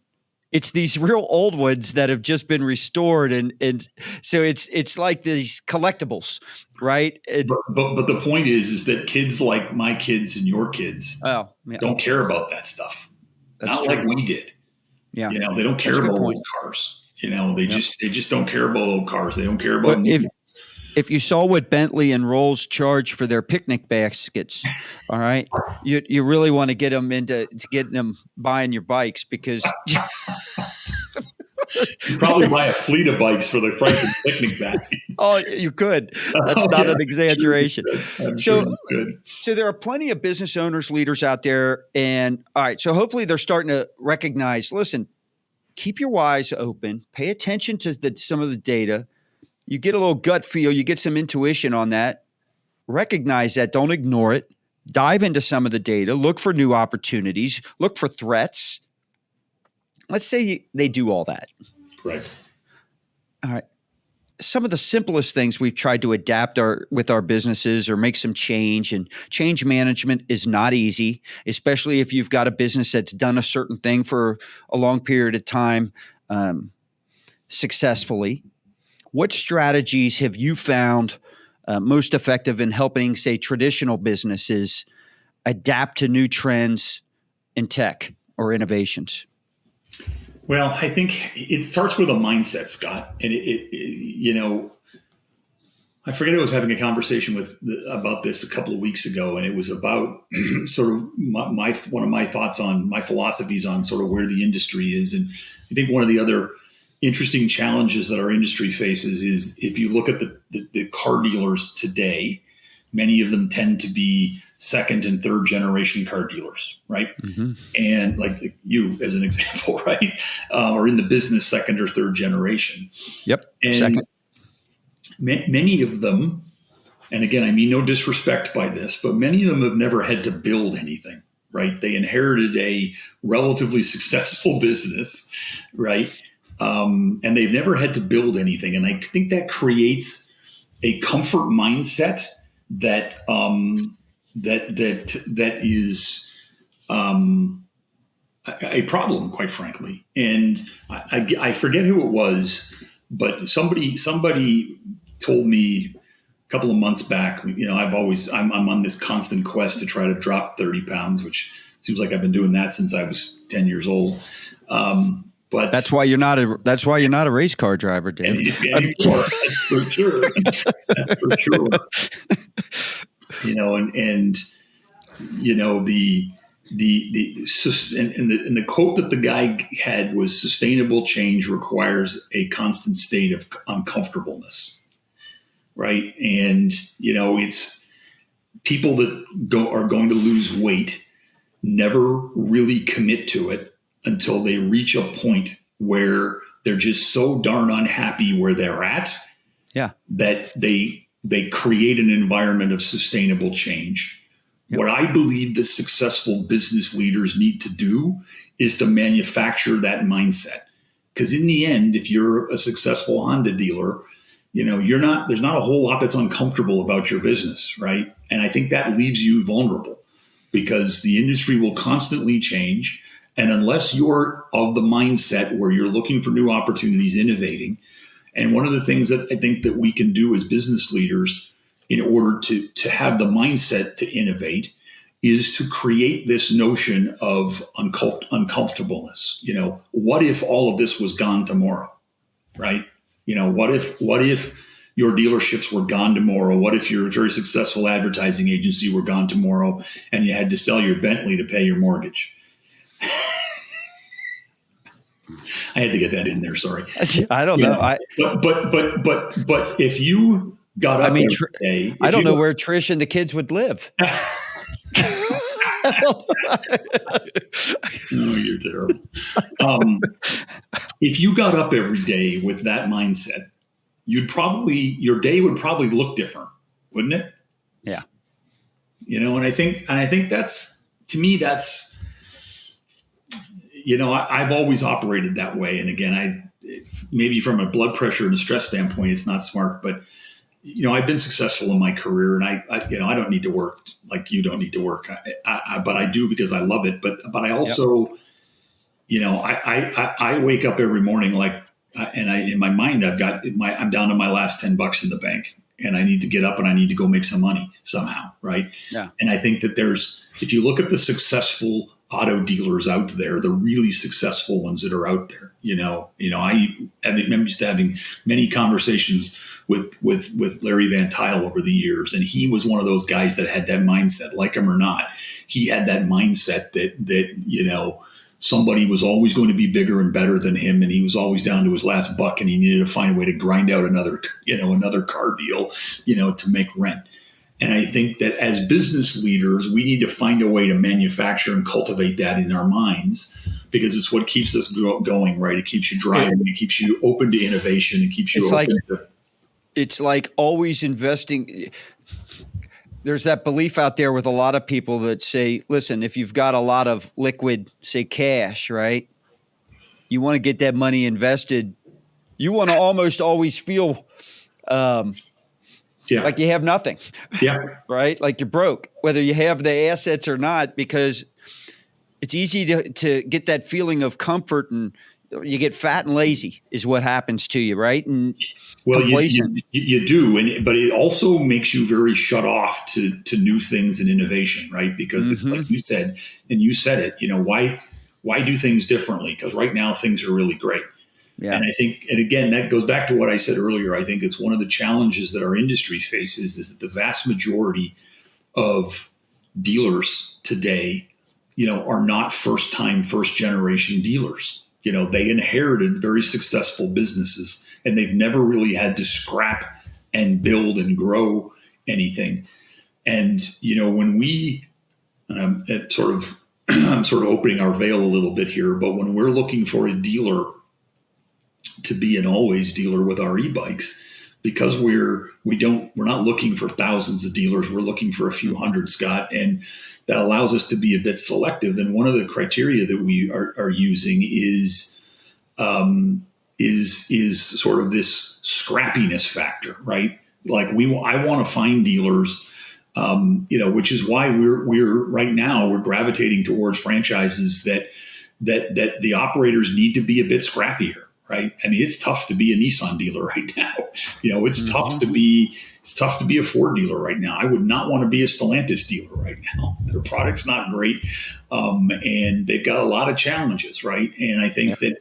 Speaker 1: It's these real old ones that have just been restored, and so it's like these collectibles, right?
Speaker 2: But the point is that kids like my kids and your kids don't care about that stuff. That's not true. Like we did.
Speaker 1: Yeah.
Speaker 2: They don't care about old cars. They just don't care about old cars. They don't care about
Speaker 1: if you saw what Bentley and Rolls charge for their picnic baskets, all right, you really want to get them into getting them buying your bikes, because
Speaker 2: you probably buy a fleet of bikes for the price of the picnic basket.
Speaker 1: Oh, you could. That's not an exaggeration.
Speaker 2: I'm sure you could.
Speaker 1: So there are plenty of business owners, leaders out there, and all right, so hopefully they're starting to recognize, listen, keep your eyes open, pay attention to some of the data. You get a little gut feel, you get some intuition on that, recognize that, don't ignore it, dive into some of the data, look for new opportunities, look for threats. Let's say they do all that.
Speaker 2: Right.
Speaker 1: All right. Some of the simplest things we've tried to adapt with our businesses or make some change, and change management is not easy, especially if you've got a business that's done a certain thing for a long period of time successfully. What strategies have you found most effective in helping, say, traditional businesses adapt to new trends in tech or innovations?
Speaker 2: Well, I think it starts with a mindset, Scott. And I forget, I was having a conversation about this a couple of weeks ago, and it was about sort of one of my thoughts on my philosophies on sort of where the industry is. And I think one of the other interesting challenges that our industry faces is, if you look at the car dealers today, many of them tend to be second and third generation car dealers, right? Mm-hmm. And like you, as an example, right? Or in the business, second or third generation.
Speaker 1: Yep.
Speaker 2: And
Speaker 1: second.
Speaker 2: Many of them, and again, I mean no disrespect by this, but many of them have never had to build anything, right? They inherited a relatively successful business, right? and they've never had to build anything. And I think that creates a comfort mindset that that is a problem, quite frankly. And I forget who it was, but somebody told me a couple of months back. I'm on this constant quest to try to drop 30 pounds, which seems like I've been doing that since I was 10 years old. But
Speaker 1: that's why you're not a race car driver, Dave.
Speaker 2: Anymore, for sure. That's for sure. The quote that the guy had was, sustainable change requires a constant state of uncomfortableness. Right. And, it's people that are going to lose weight never really commit to it until they reach a point where they're just so darn unhappy where they're at.
Speaker 1: Yeah.
Speaker 2: That they create an environment of sustainable change. Yep. What I believe that successful business leaders need to do is to manufacture that mindset. Because in the end, if you're a successful Honda dealer, there's not a whole lot that's uncomfortable about your business, right? And I think that leaves you vulnerable because the industry will constantly change. And unless you're of the mindset where you're looking for new opportunities, innovating, and one of the things that I think that we can do as business leaders in order to have the mindset to innovate is to create this notion of uncomfortableness. What if all of this was gone tomorrow, right? What if your dealerships were gone tomorrow? What if your very successful advertising agency were gone tomorrow and you had to sell your Bentley to pay your mortgage? I had to get that in there. Sorry.
Speaker 1: I don't know.
Speaker 2: But if you got up every day,
Speaker 1: I don't know where Trish and the kids would live.
Speaker 2: Oh, you're terrible. If you got up every day with that mindset, your day would probably look different, wouldn't it?
Speaker 1: Yeah.
Speaker 2: And I think that's, to me, that's, I've always operated that way. And again, maybe from a blood pressure and a stress standpoint, it's not smart, but I've been successful in my career, and I don't need to work like you don't need to work, but I do because I love it. But I also, I wake up every morning in my mind I'm down to my last $10 in the bank, and I need to get up and I need to go make some money somehow, right? Yeah. And I think that if you look at the successful auto dealers out there, the really successful ones that are out there, I'm used to having many conversations with Larry Van Tile over the years. And he was one of those guys that had that mindset, like him or not. He had that mindset that somebody was always going to be bigger and better than him. And he was always down to his last buck, and he needed to find a way to grind out another car deal, to make rent. And I think that as business leaders, we need to find a way to manufacture and cultivate that in our minds, because it's what keeps us going, right? It keeps you driving. It keeps you open to innovation. It keeps you open to...
Speaker 1: It's like always investing. There's that belief out there with a lot of people that say, listen, if you've got a lot of liquid, say cash, right? You want to get that money invested. You want to almost always feel like you have nothing.
Speaker 2: Yeah.
Speaker 1: Right? Like you're broke, whether you have the assets or not, because it's easy to get that feeling of comfort, and you get fat and lazy is what happens to you, right? And
Speaker 2: you do, but it also makes you very shut off to new things and innovation, right? Because it's like you said, and you said it, why do things differently? Because right now things are really great. Yeah. And I think, and again, that goes back to what I said earlier. I think it's one of the challenges that our industry faces is that the vast majority of dealers today, are not first generation dealers. They inherited very successful businesses, and they've never really had to scrap and build and grow anything. And, I'm sort of opening our veil a little bit here, but when we're looking for a dealer to be an always dealer with our e-bikes, because we're not looking for thousands of dealers, we're looking for a few hundred, Scott, and that allows us to be a bit selective. And one of the criteria that we are using is is sort of this scrappiness factor, right? Like I want to find dealers, which is why we're right now we're gravitating towards franchises that the operators need to be a bit scrappier, right? I mean, it's tough to be a Nissan dealer right now. It's tough to be a Ford dealer right now. I would not want to be a Stellantis dealer right now. Their product's not great, and they've got a lot of challenges, right? And I think that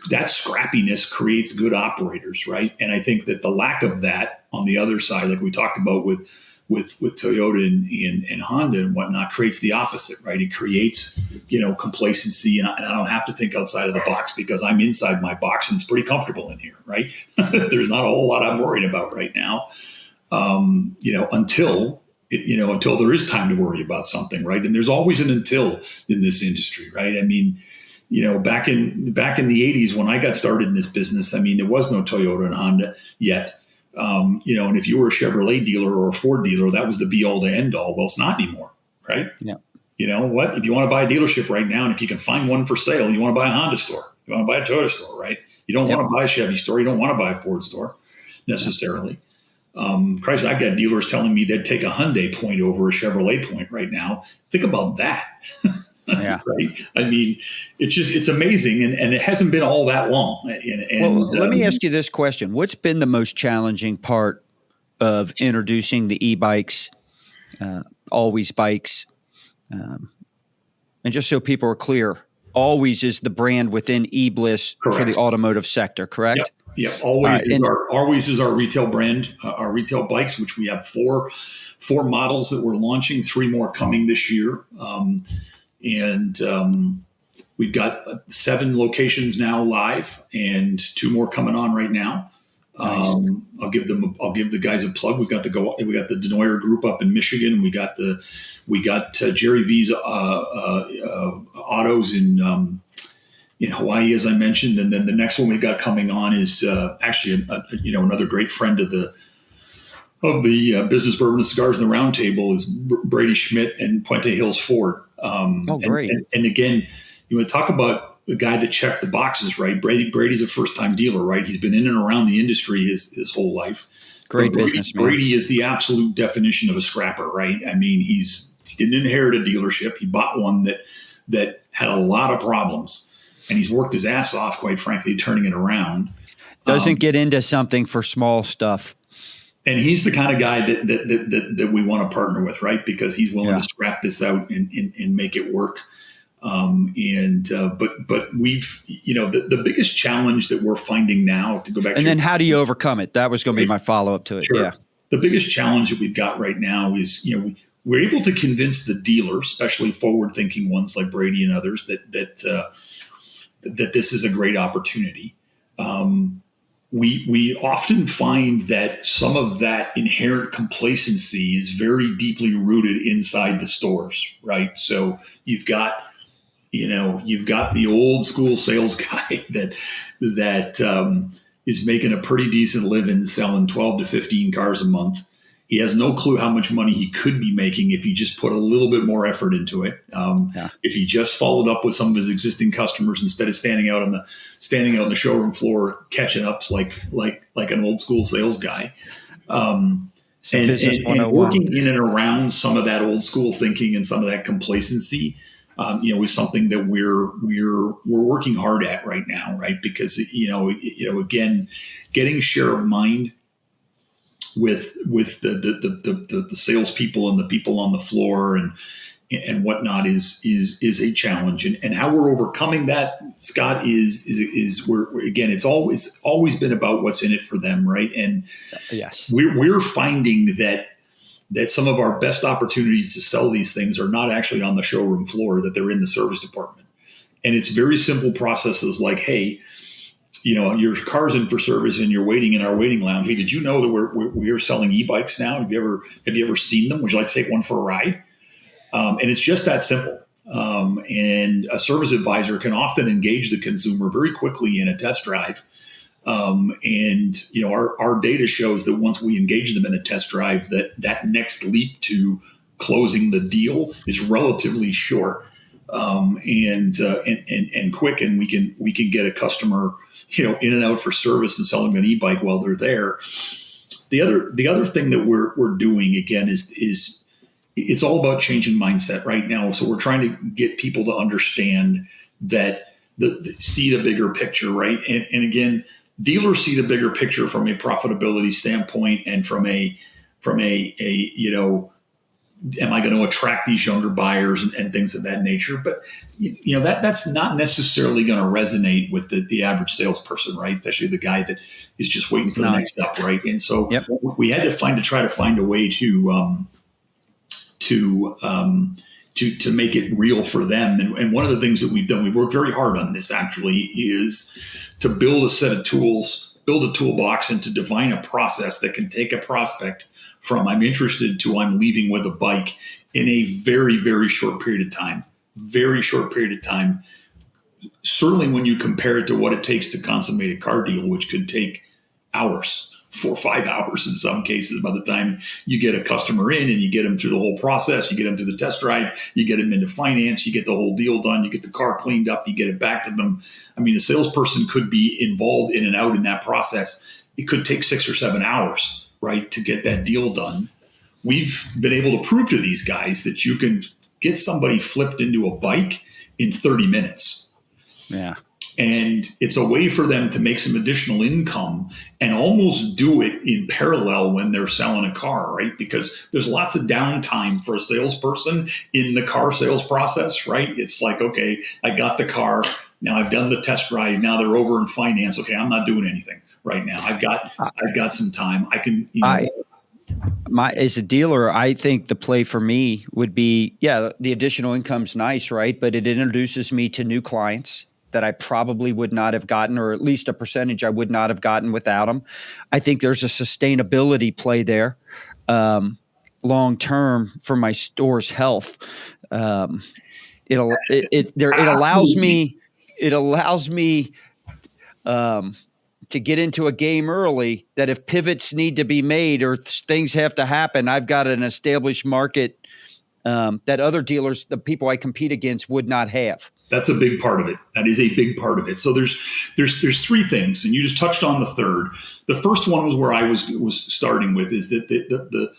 Speaker 2: that scrappiness creates good operators, right? And I think that the lack of that on the other side, like we talked about with Toyota and Honda and whatnot, creates the opposite, right? It creates, complacency, and I don't have to think outside of the box because I'm inside my box and it's pretty comfortable in here, right? There's not a whole lot I'm worried about right now, until there is time to worry about something, right? And there's always an until in this industry, right? I mean, back in the 80s when I got started in this business, I mean, there was no Toyota and Honda yet. And if you were a Chevrolet dealer or a Ford dealer, that was the be all to end all. Well, it's not anymore, right?
Speaker 1: Yeah.
Speaker 2: You know what? If you want to buy a dealership right now, and if you can find one for sale, you want to buy a Honda store, you want to buy a Toyota store, right? You don't want to buy a Chevy store, you don't want to buy a Ford store necessarily. Christ, I've got dealers telling me they'd take a Hyundai point over a Chevrolet point right now. Think about that.
Speaker 1: Yeah.
Speaker 2: Right. I mean, it's amazing. And it hasn't been all that long.
Speaker 1: Let me ask you this question. What's been the most challenging part of introducing the e-bikes, Always bikes? And just so people are clear, Always is the brand within eBliss for the automotive sector, correct?
Speaker 2: Yep. Always is our retail brand, our retail bikes, which we have four models that we're launching, 3 more coming this year. We've got 7 locations now live and 2 more coming on right now. Nice. I'll give the guys a plug. We got the Denoyer Group up in Michigan. We got Jerry V's autos in Hawaii, as I mentioned, and then the next one we got coming on is actually another great friend of the Business Bourbon and Cigars and the Roundtable is Brady Schmidt and Puente Hills Ford.
Speaker 1: Great.
Speaker 2: And again, you want to talk about the guy that checked the boxes, right? Brady's a first-time dealer, right? He's been in and around the industry his whole life.
Speaker 1: Great businessman.
Speaker 2: Brady is the absolute definition of a scrapper, right? I mean, he didn't inherit a dealership. He bought one that had a lot of problems, and he's worked his ass off, quite frankly, turning it around.
Speaker 1: Doesn't get into something for small stuff.
Speaker 2: And he's the kind of guy that we want to partner with, right? Because he's willing to scrap this out and make it work. But we've, the biggest challenge that we're finding now, to go back to,
Speaker 1: and then how do you overcome it? That was going to be my follow-up to it.
Speaker 2: Sure.
Speaker 1: Yeah.
Speaker 2: The biggest challenge that we've got right now is, we're able to convince the dealer, especially forward-thinking ones like Brady and others, that this is a great opportunity. We often find that some of that inherent complacency is very deeply rooted inside the stores, right? So you've got the old school sales guy that is making a pretty decent living selling 12 to 15 cars a month. He has no clue how much money he could be making if he just put a little bit more effort into it. If he just followed up with some of his existing customers instead of standing out on the showroom floor catching ups like an old school sales guy, and working in and around some of that old school thinking and some of that complacency, is something that we're working hard at right now, right? Because again, getting share of mind with the salespeople and the people on the floor and whatnot is a challenge, and how we're overcoming that, Scott, is we're again, it's always been about what's in it for them, right? And
Speaker 1: yes,
Speaker 2: we're finding that some of our best opportunities to sell these things are not actually on the showroom floor, that they're in the service department, and it's very simple processes like, hey, your car's in for service and you're waiting in our waiting lounge. Hey, did you know that we're selling e-bikes now? Have you ever seen them? Would you like to take one for a ride? And it's just that simple. And a service advisor can often engage the consumer very quickly in a test drive. Our data shows that once we engage them in a test drive, that next leap to closing the deal is relatively short. and quick, and we can get a customer, in and out for service and sell them an e-bike while they're there. The other thing that we're doing again is it's all about changing mindset right now. So we're trying to get people to understand that see the bigger picture, right? And again, dealers see the bigger picture from a profitability standpoint and from a am I going to attract these younger buyers and things of that nature? But that's not necessarily going to resonate with the average salesperson, right? Especially the guy that is just waiting for the next step, right? And so we had to try to find a way to make it real for them. And one of the things that we've done, we've worked very hard on this actually, is to build a set of tools, build a toolbox, and to define a process that can take a prospect from I'm interested to I'm leaving with a bike in a very, very short period of time. Very short period of time. Certainly when you compare it to what it takes to consummate a car deal, which could take hours, 4 or 5 hours in some cases, by the time you get a customer in and you get them through the whole process, you get them through the test drive, you get them into finance, you get the whole deal done, you get the car cleaned up, you get it back to them. I mean, a salesperson could be involved in and out in that process. It could take 6 or 7 hours, right, to get that deal done. We've been able to prove to these guys that you can get somebody flipped into a bike in 30 minutes.
Speaker 1: Yeah.
Speaker 2: And it's a way for them to make some additional income and almost do it in parallel when they're selling a car, right? Because there's lots of downtime for a salesperson in the car sales process, right? It's like, okay, I got the car. Now I've done the test drive. Now they're over in finance. Okay, I'm not doing anything right now. I've got some time. I can,
Speaker 1: as a dealer, I think the play for me would be, the additional income's nice, right? But it introduces me to new clients that I probably would not have gotten, or at least a percentage I would not have gotten without them. I think there's a sustainability play there, long term for my store's health. It allows me to get into a game early, that if pivots need to be made or things have to happen, I've got an established market that other dealers, the people I compete against, would not have.
Speaker 2: That's a big part of it. That is a big part of it. So there's 3 things, and you just touched on the third. The first one was where I was starting with, is that the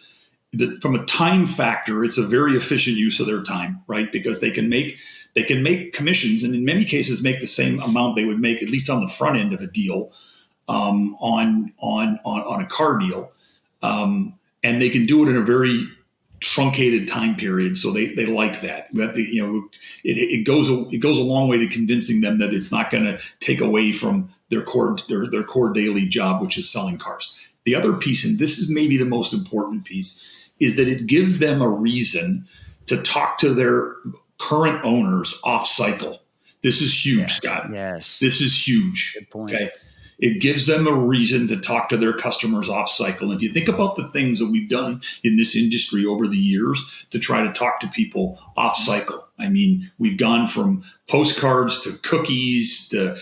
Speaker 2: from a time factor, it's a very efficient use of their time, right? Because they can make commissions, and in many cases make the same amount they would make, at least on the front end of a deal, on a car deal, and they can do it in a very truncated time period. So they like that. It goes a long way to convincing them that it's not going to take away from their core daily job, which is selling cars. The other piece, and this is maybe the most important piece, is that it gives them a reason to talk to their current owners off cycle. This is huge, Scott.
Speaker 1: Yes.
Speaker 2: This is huge.
Speaker 1: Good point.
Speaker 2: Okay. It gives them a reason to talk to their customers off cycle. And if you think about the things that we've done in this industry over the years to try to talk to people off cycle, I mean, we've gone from postcards to cookies to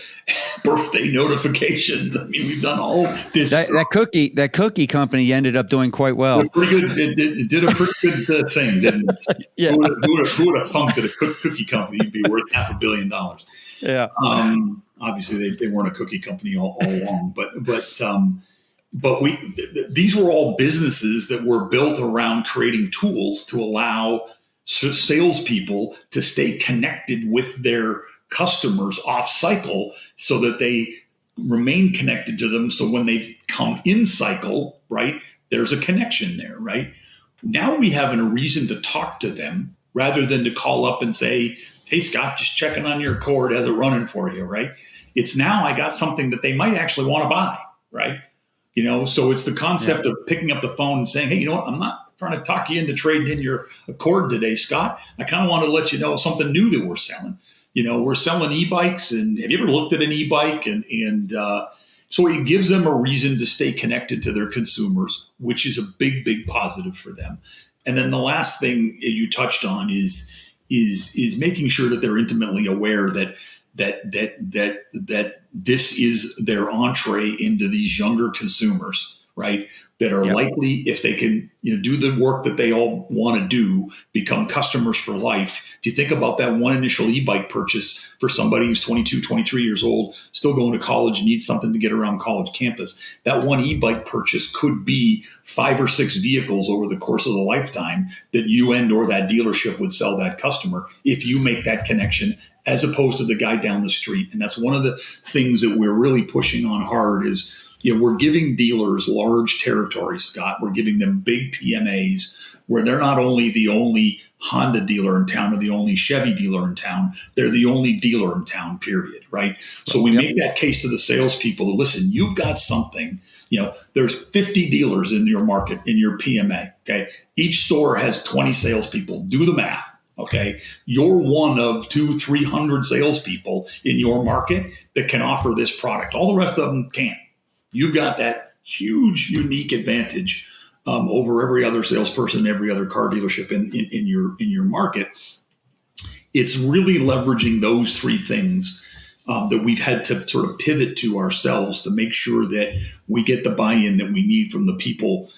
Speaker 2: birthday notifications. I mean, we've done all this.
Speaker 1: That cookie company ended up doing quite well.
Speaker 2: Pretty good. It did a pretty good thing, didn't it?
Speaker 1: Yeah.
Speaker 2: Who would have thunk that a cookie company would be worth $500 million?
Speaker 1: Yeah.
Speaker 2: Obviously, they weren't a cookie company all along, but these were all businesses that were built around creating tools to allow salespeople to stay connected with their customers off cycle, so that they remain connected to them. So when they come in cycle, right, there's a connection there, right? Now we have a reason to talk to them rather than to call up and say, hey, Scott, just checking on your Accord, how's it running for you, right? It's now I got something that they might actually want to buy, right? So it's the concept of picking up the phone and saying, hey, you know what? I'm not trying to talk you into trading in your Accord today, Scott. I kind of want to let you know something new that we're selling. We're selling e-bikes, and have you ever looked at an e-bike? And so it gives them a reason to stay connected to their consumers, which is a big, big positive for them. And then the last thing you touched on is making sure that they're intimately aware that this is their entree into these younger consumers, right? That are
Speaker 1: Yep.
Speaker 2: likely, if they can do the work that they all want to do, become customers for life. If you think about that one initial e-bike purchase for somebody who's 22, 23 years old, still going to college, needs something to get around college campus, that one e-bike purchase could be 5 or 6 vehicles over the course of the lifetime that you and or that dealership would sell that customer if you make that connection, as opposed to the guy down the street. And that's one of the things that we're really pushing on hard is, we're giving dealers large territories, Scott. We're giving them big PMAs where they're not only the only Honda dealer in town or the only Chevy dealer in town, they're the only dealer in town, period, right? So we make that case to the salespeople. Listen, you've got something. There's 50 dealers in your market, in your PMA, okay? Each store has 20 salespeople. Do the math. Okay, you're one of 200-300 salespeople in your market that can offer this product. All the rest of them can't. You've got that huge, unique advantage over every other salesperson, every other car dealership in your market. It's really leveraging those 3 things that we've had to sort of pivot to ourselves to make sure that we get the buy-in that we need from the people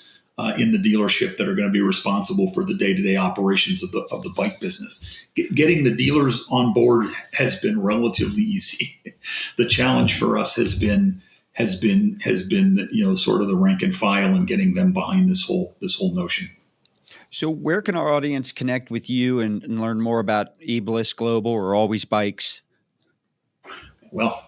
Speaker 2: in the dealership that are going to be responsible for the day-to-day operations of the bike business. Getting the dealers on board has been relatively easy. The challenge for us has been sort of the rank and file and getting them behind this whole notion.
Speaker 1: So where can our audience connect with you and learn more about eBliss Global or Always Bikes?
Speaker 2: Well,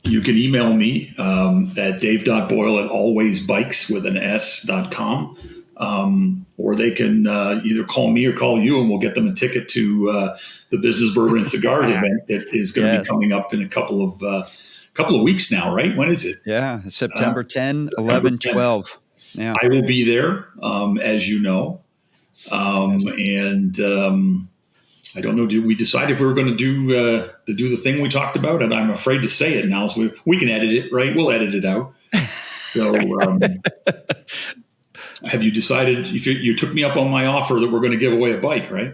Speaker 2: you can email me at dave.boyle@alwaysbikes.com. Or they can either call me or call you, and we'll get them a ticket to the Business Bourbon and Cigars event that is going to be coming up in a couple of weeks now, right? When is it?
Speaker 1: Yeah, September 10, 11, 12. Yeah.
Speaker 2: I will be there, as you know. And I don't know, did we decide if we were going to do the thing we talked about? And I'm afraid to say it now, so we can edit it, right? We'll edit it out. So have you decided, if you took me up on my offer, that we're going to give away a bike, right?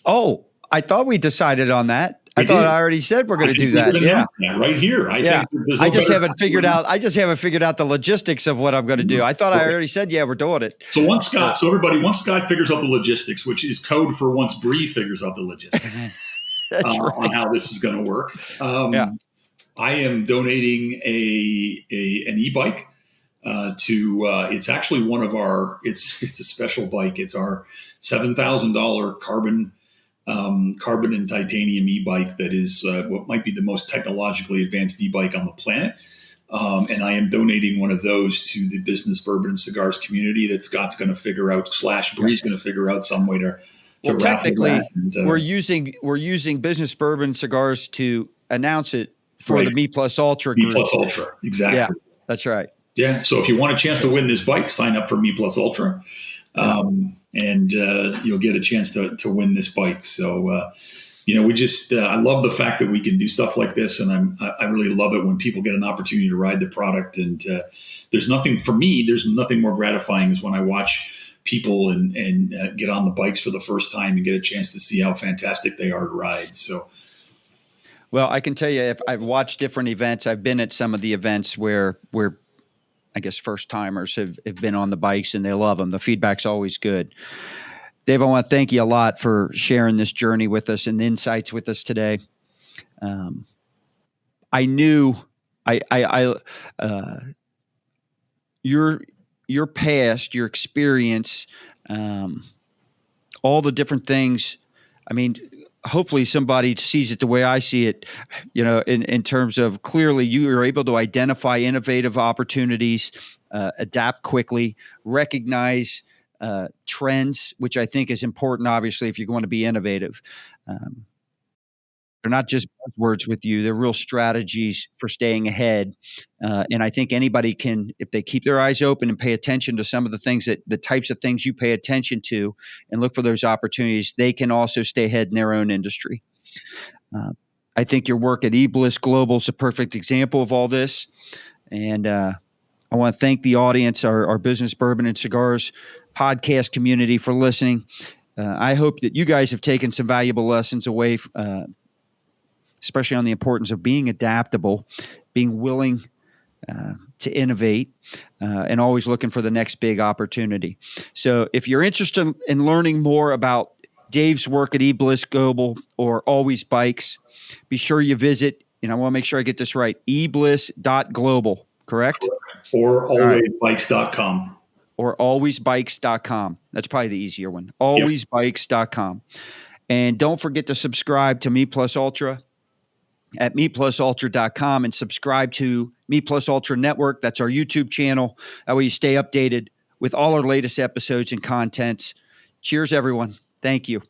Speaker 1: Oh, I thought we decided on that. I thought I already said we're going to do that. Yeah,
Speaker 2: right here. I think
Speaker 1: I just haven't figured out the logistics of what I'm going to do. I thought I already said, we're doing it.
Speaker 2: So once Scott figures out the logistics, which is code for once Bree figures out the logistics on how this is going to work. I am donating an e-bike to. It's actually one of our. It's a special bike. It's our $7,000 carbon and titanium e-bike that is what might be the most technologically advanced e-bike on the planet. And I am donating one of those to the Business Bourbon and Cigars community that Scott's going to figure out, / Bree's going to figure out some way to
Speaker 1: technically, we're using Business Bourbon Cigars to announce it for the Me Plus Ultra group.
Speaker 2: Me Plus Ultra, exactly.
Speaker 1: Yeah, that's right.
Speaker 2: Yeah. So if you want a chance to win this bike, sign up for Me Plus Ultra. And you'll get a chance to win this bike. So, we just, I love the fact that we can do stuff like this. And I really love it when people get an opportunity to ride the product. And there's nothing more gratifying is when I watch people and get on the bikes for the first time and get a chance to see how fantastic they are to ride. So,
Speaker 1: well, I can tell you, if I've watched different events, I've been at some of the events where I guess first timers have been on the bikes and they love them. The feedback's always good. Dave, I want to thank you a lot for sharing this journey with us and insights with us today. I knew your past, your experience, all the different things. I mean, hopefully somebody sees it the way I see it, in terms of clearly you are able to identify innovative opportunities, adapt quickly, recognize trends, which I think is important, obviously, if you're going to be innovative. They're not just buzzwords with you. They're real strategies for staying ahead. And I think anybody can, if they keep their eyes open and pay attention to some of the types of things you pay attention to and look for those opportunities, they can also stay ahead in their own industry. I think your work at eBliss Global is a perfect example of all this. And I want to thank the audience, our Business Bourbon and Cigars podcast community for listening. I hope that you guys have taken some valuable lessons away especially on the importance of being adaptable, being willing to innovate, and always looking for the next big opportunity. So if you're interested in learning more about Dave's work at eBliss Global or Always Bikes, be sure you visit, and I want to make sure I get this right, ebliss.global, correct?
Speaker 2: Or
Speaker 1: All right.
Speaker 2: alwaysbikes.com.
Speaker 1: Or alwaysbikes.com. That's probably the easier one. Alwaysbikes.com. And don't forget to subscribe to Me Plus Ultra at meplusultra.com and subscribe to Me Plus Ultra Network. That's our YouTube channel. That way you stay updated with all our latest episodes and contents. Cheers, everyone. Thank you.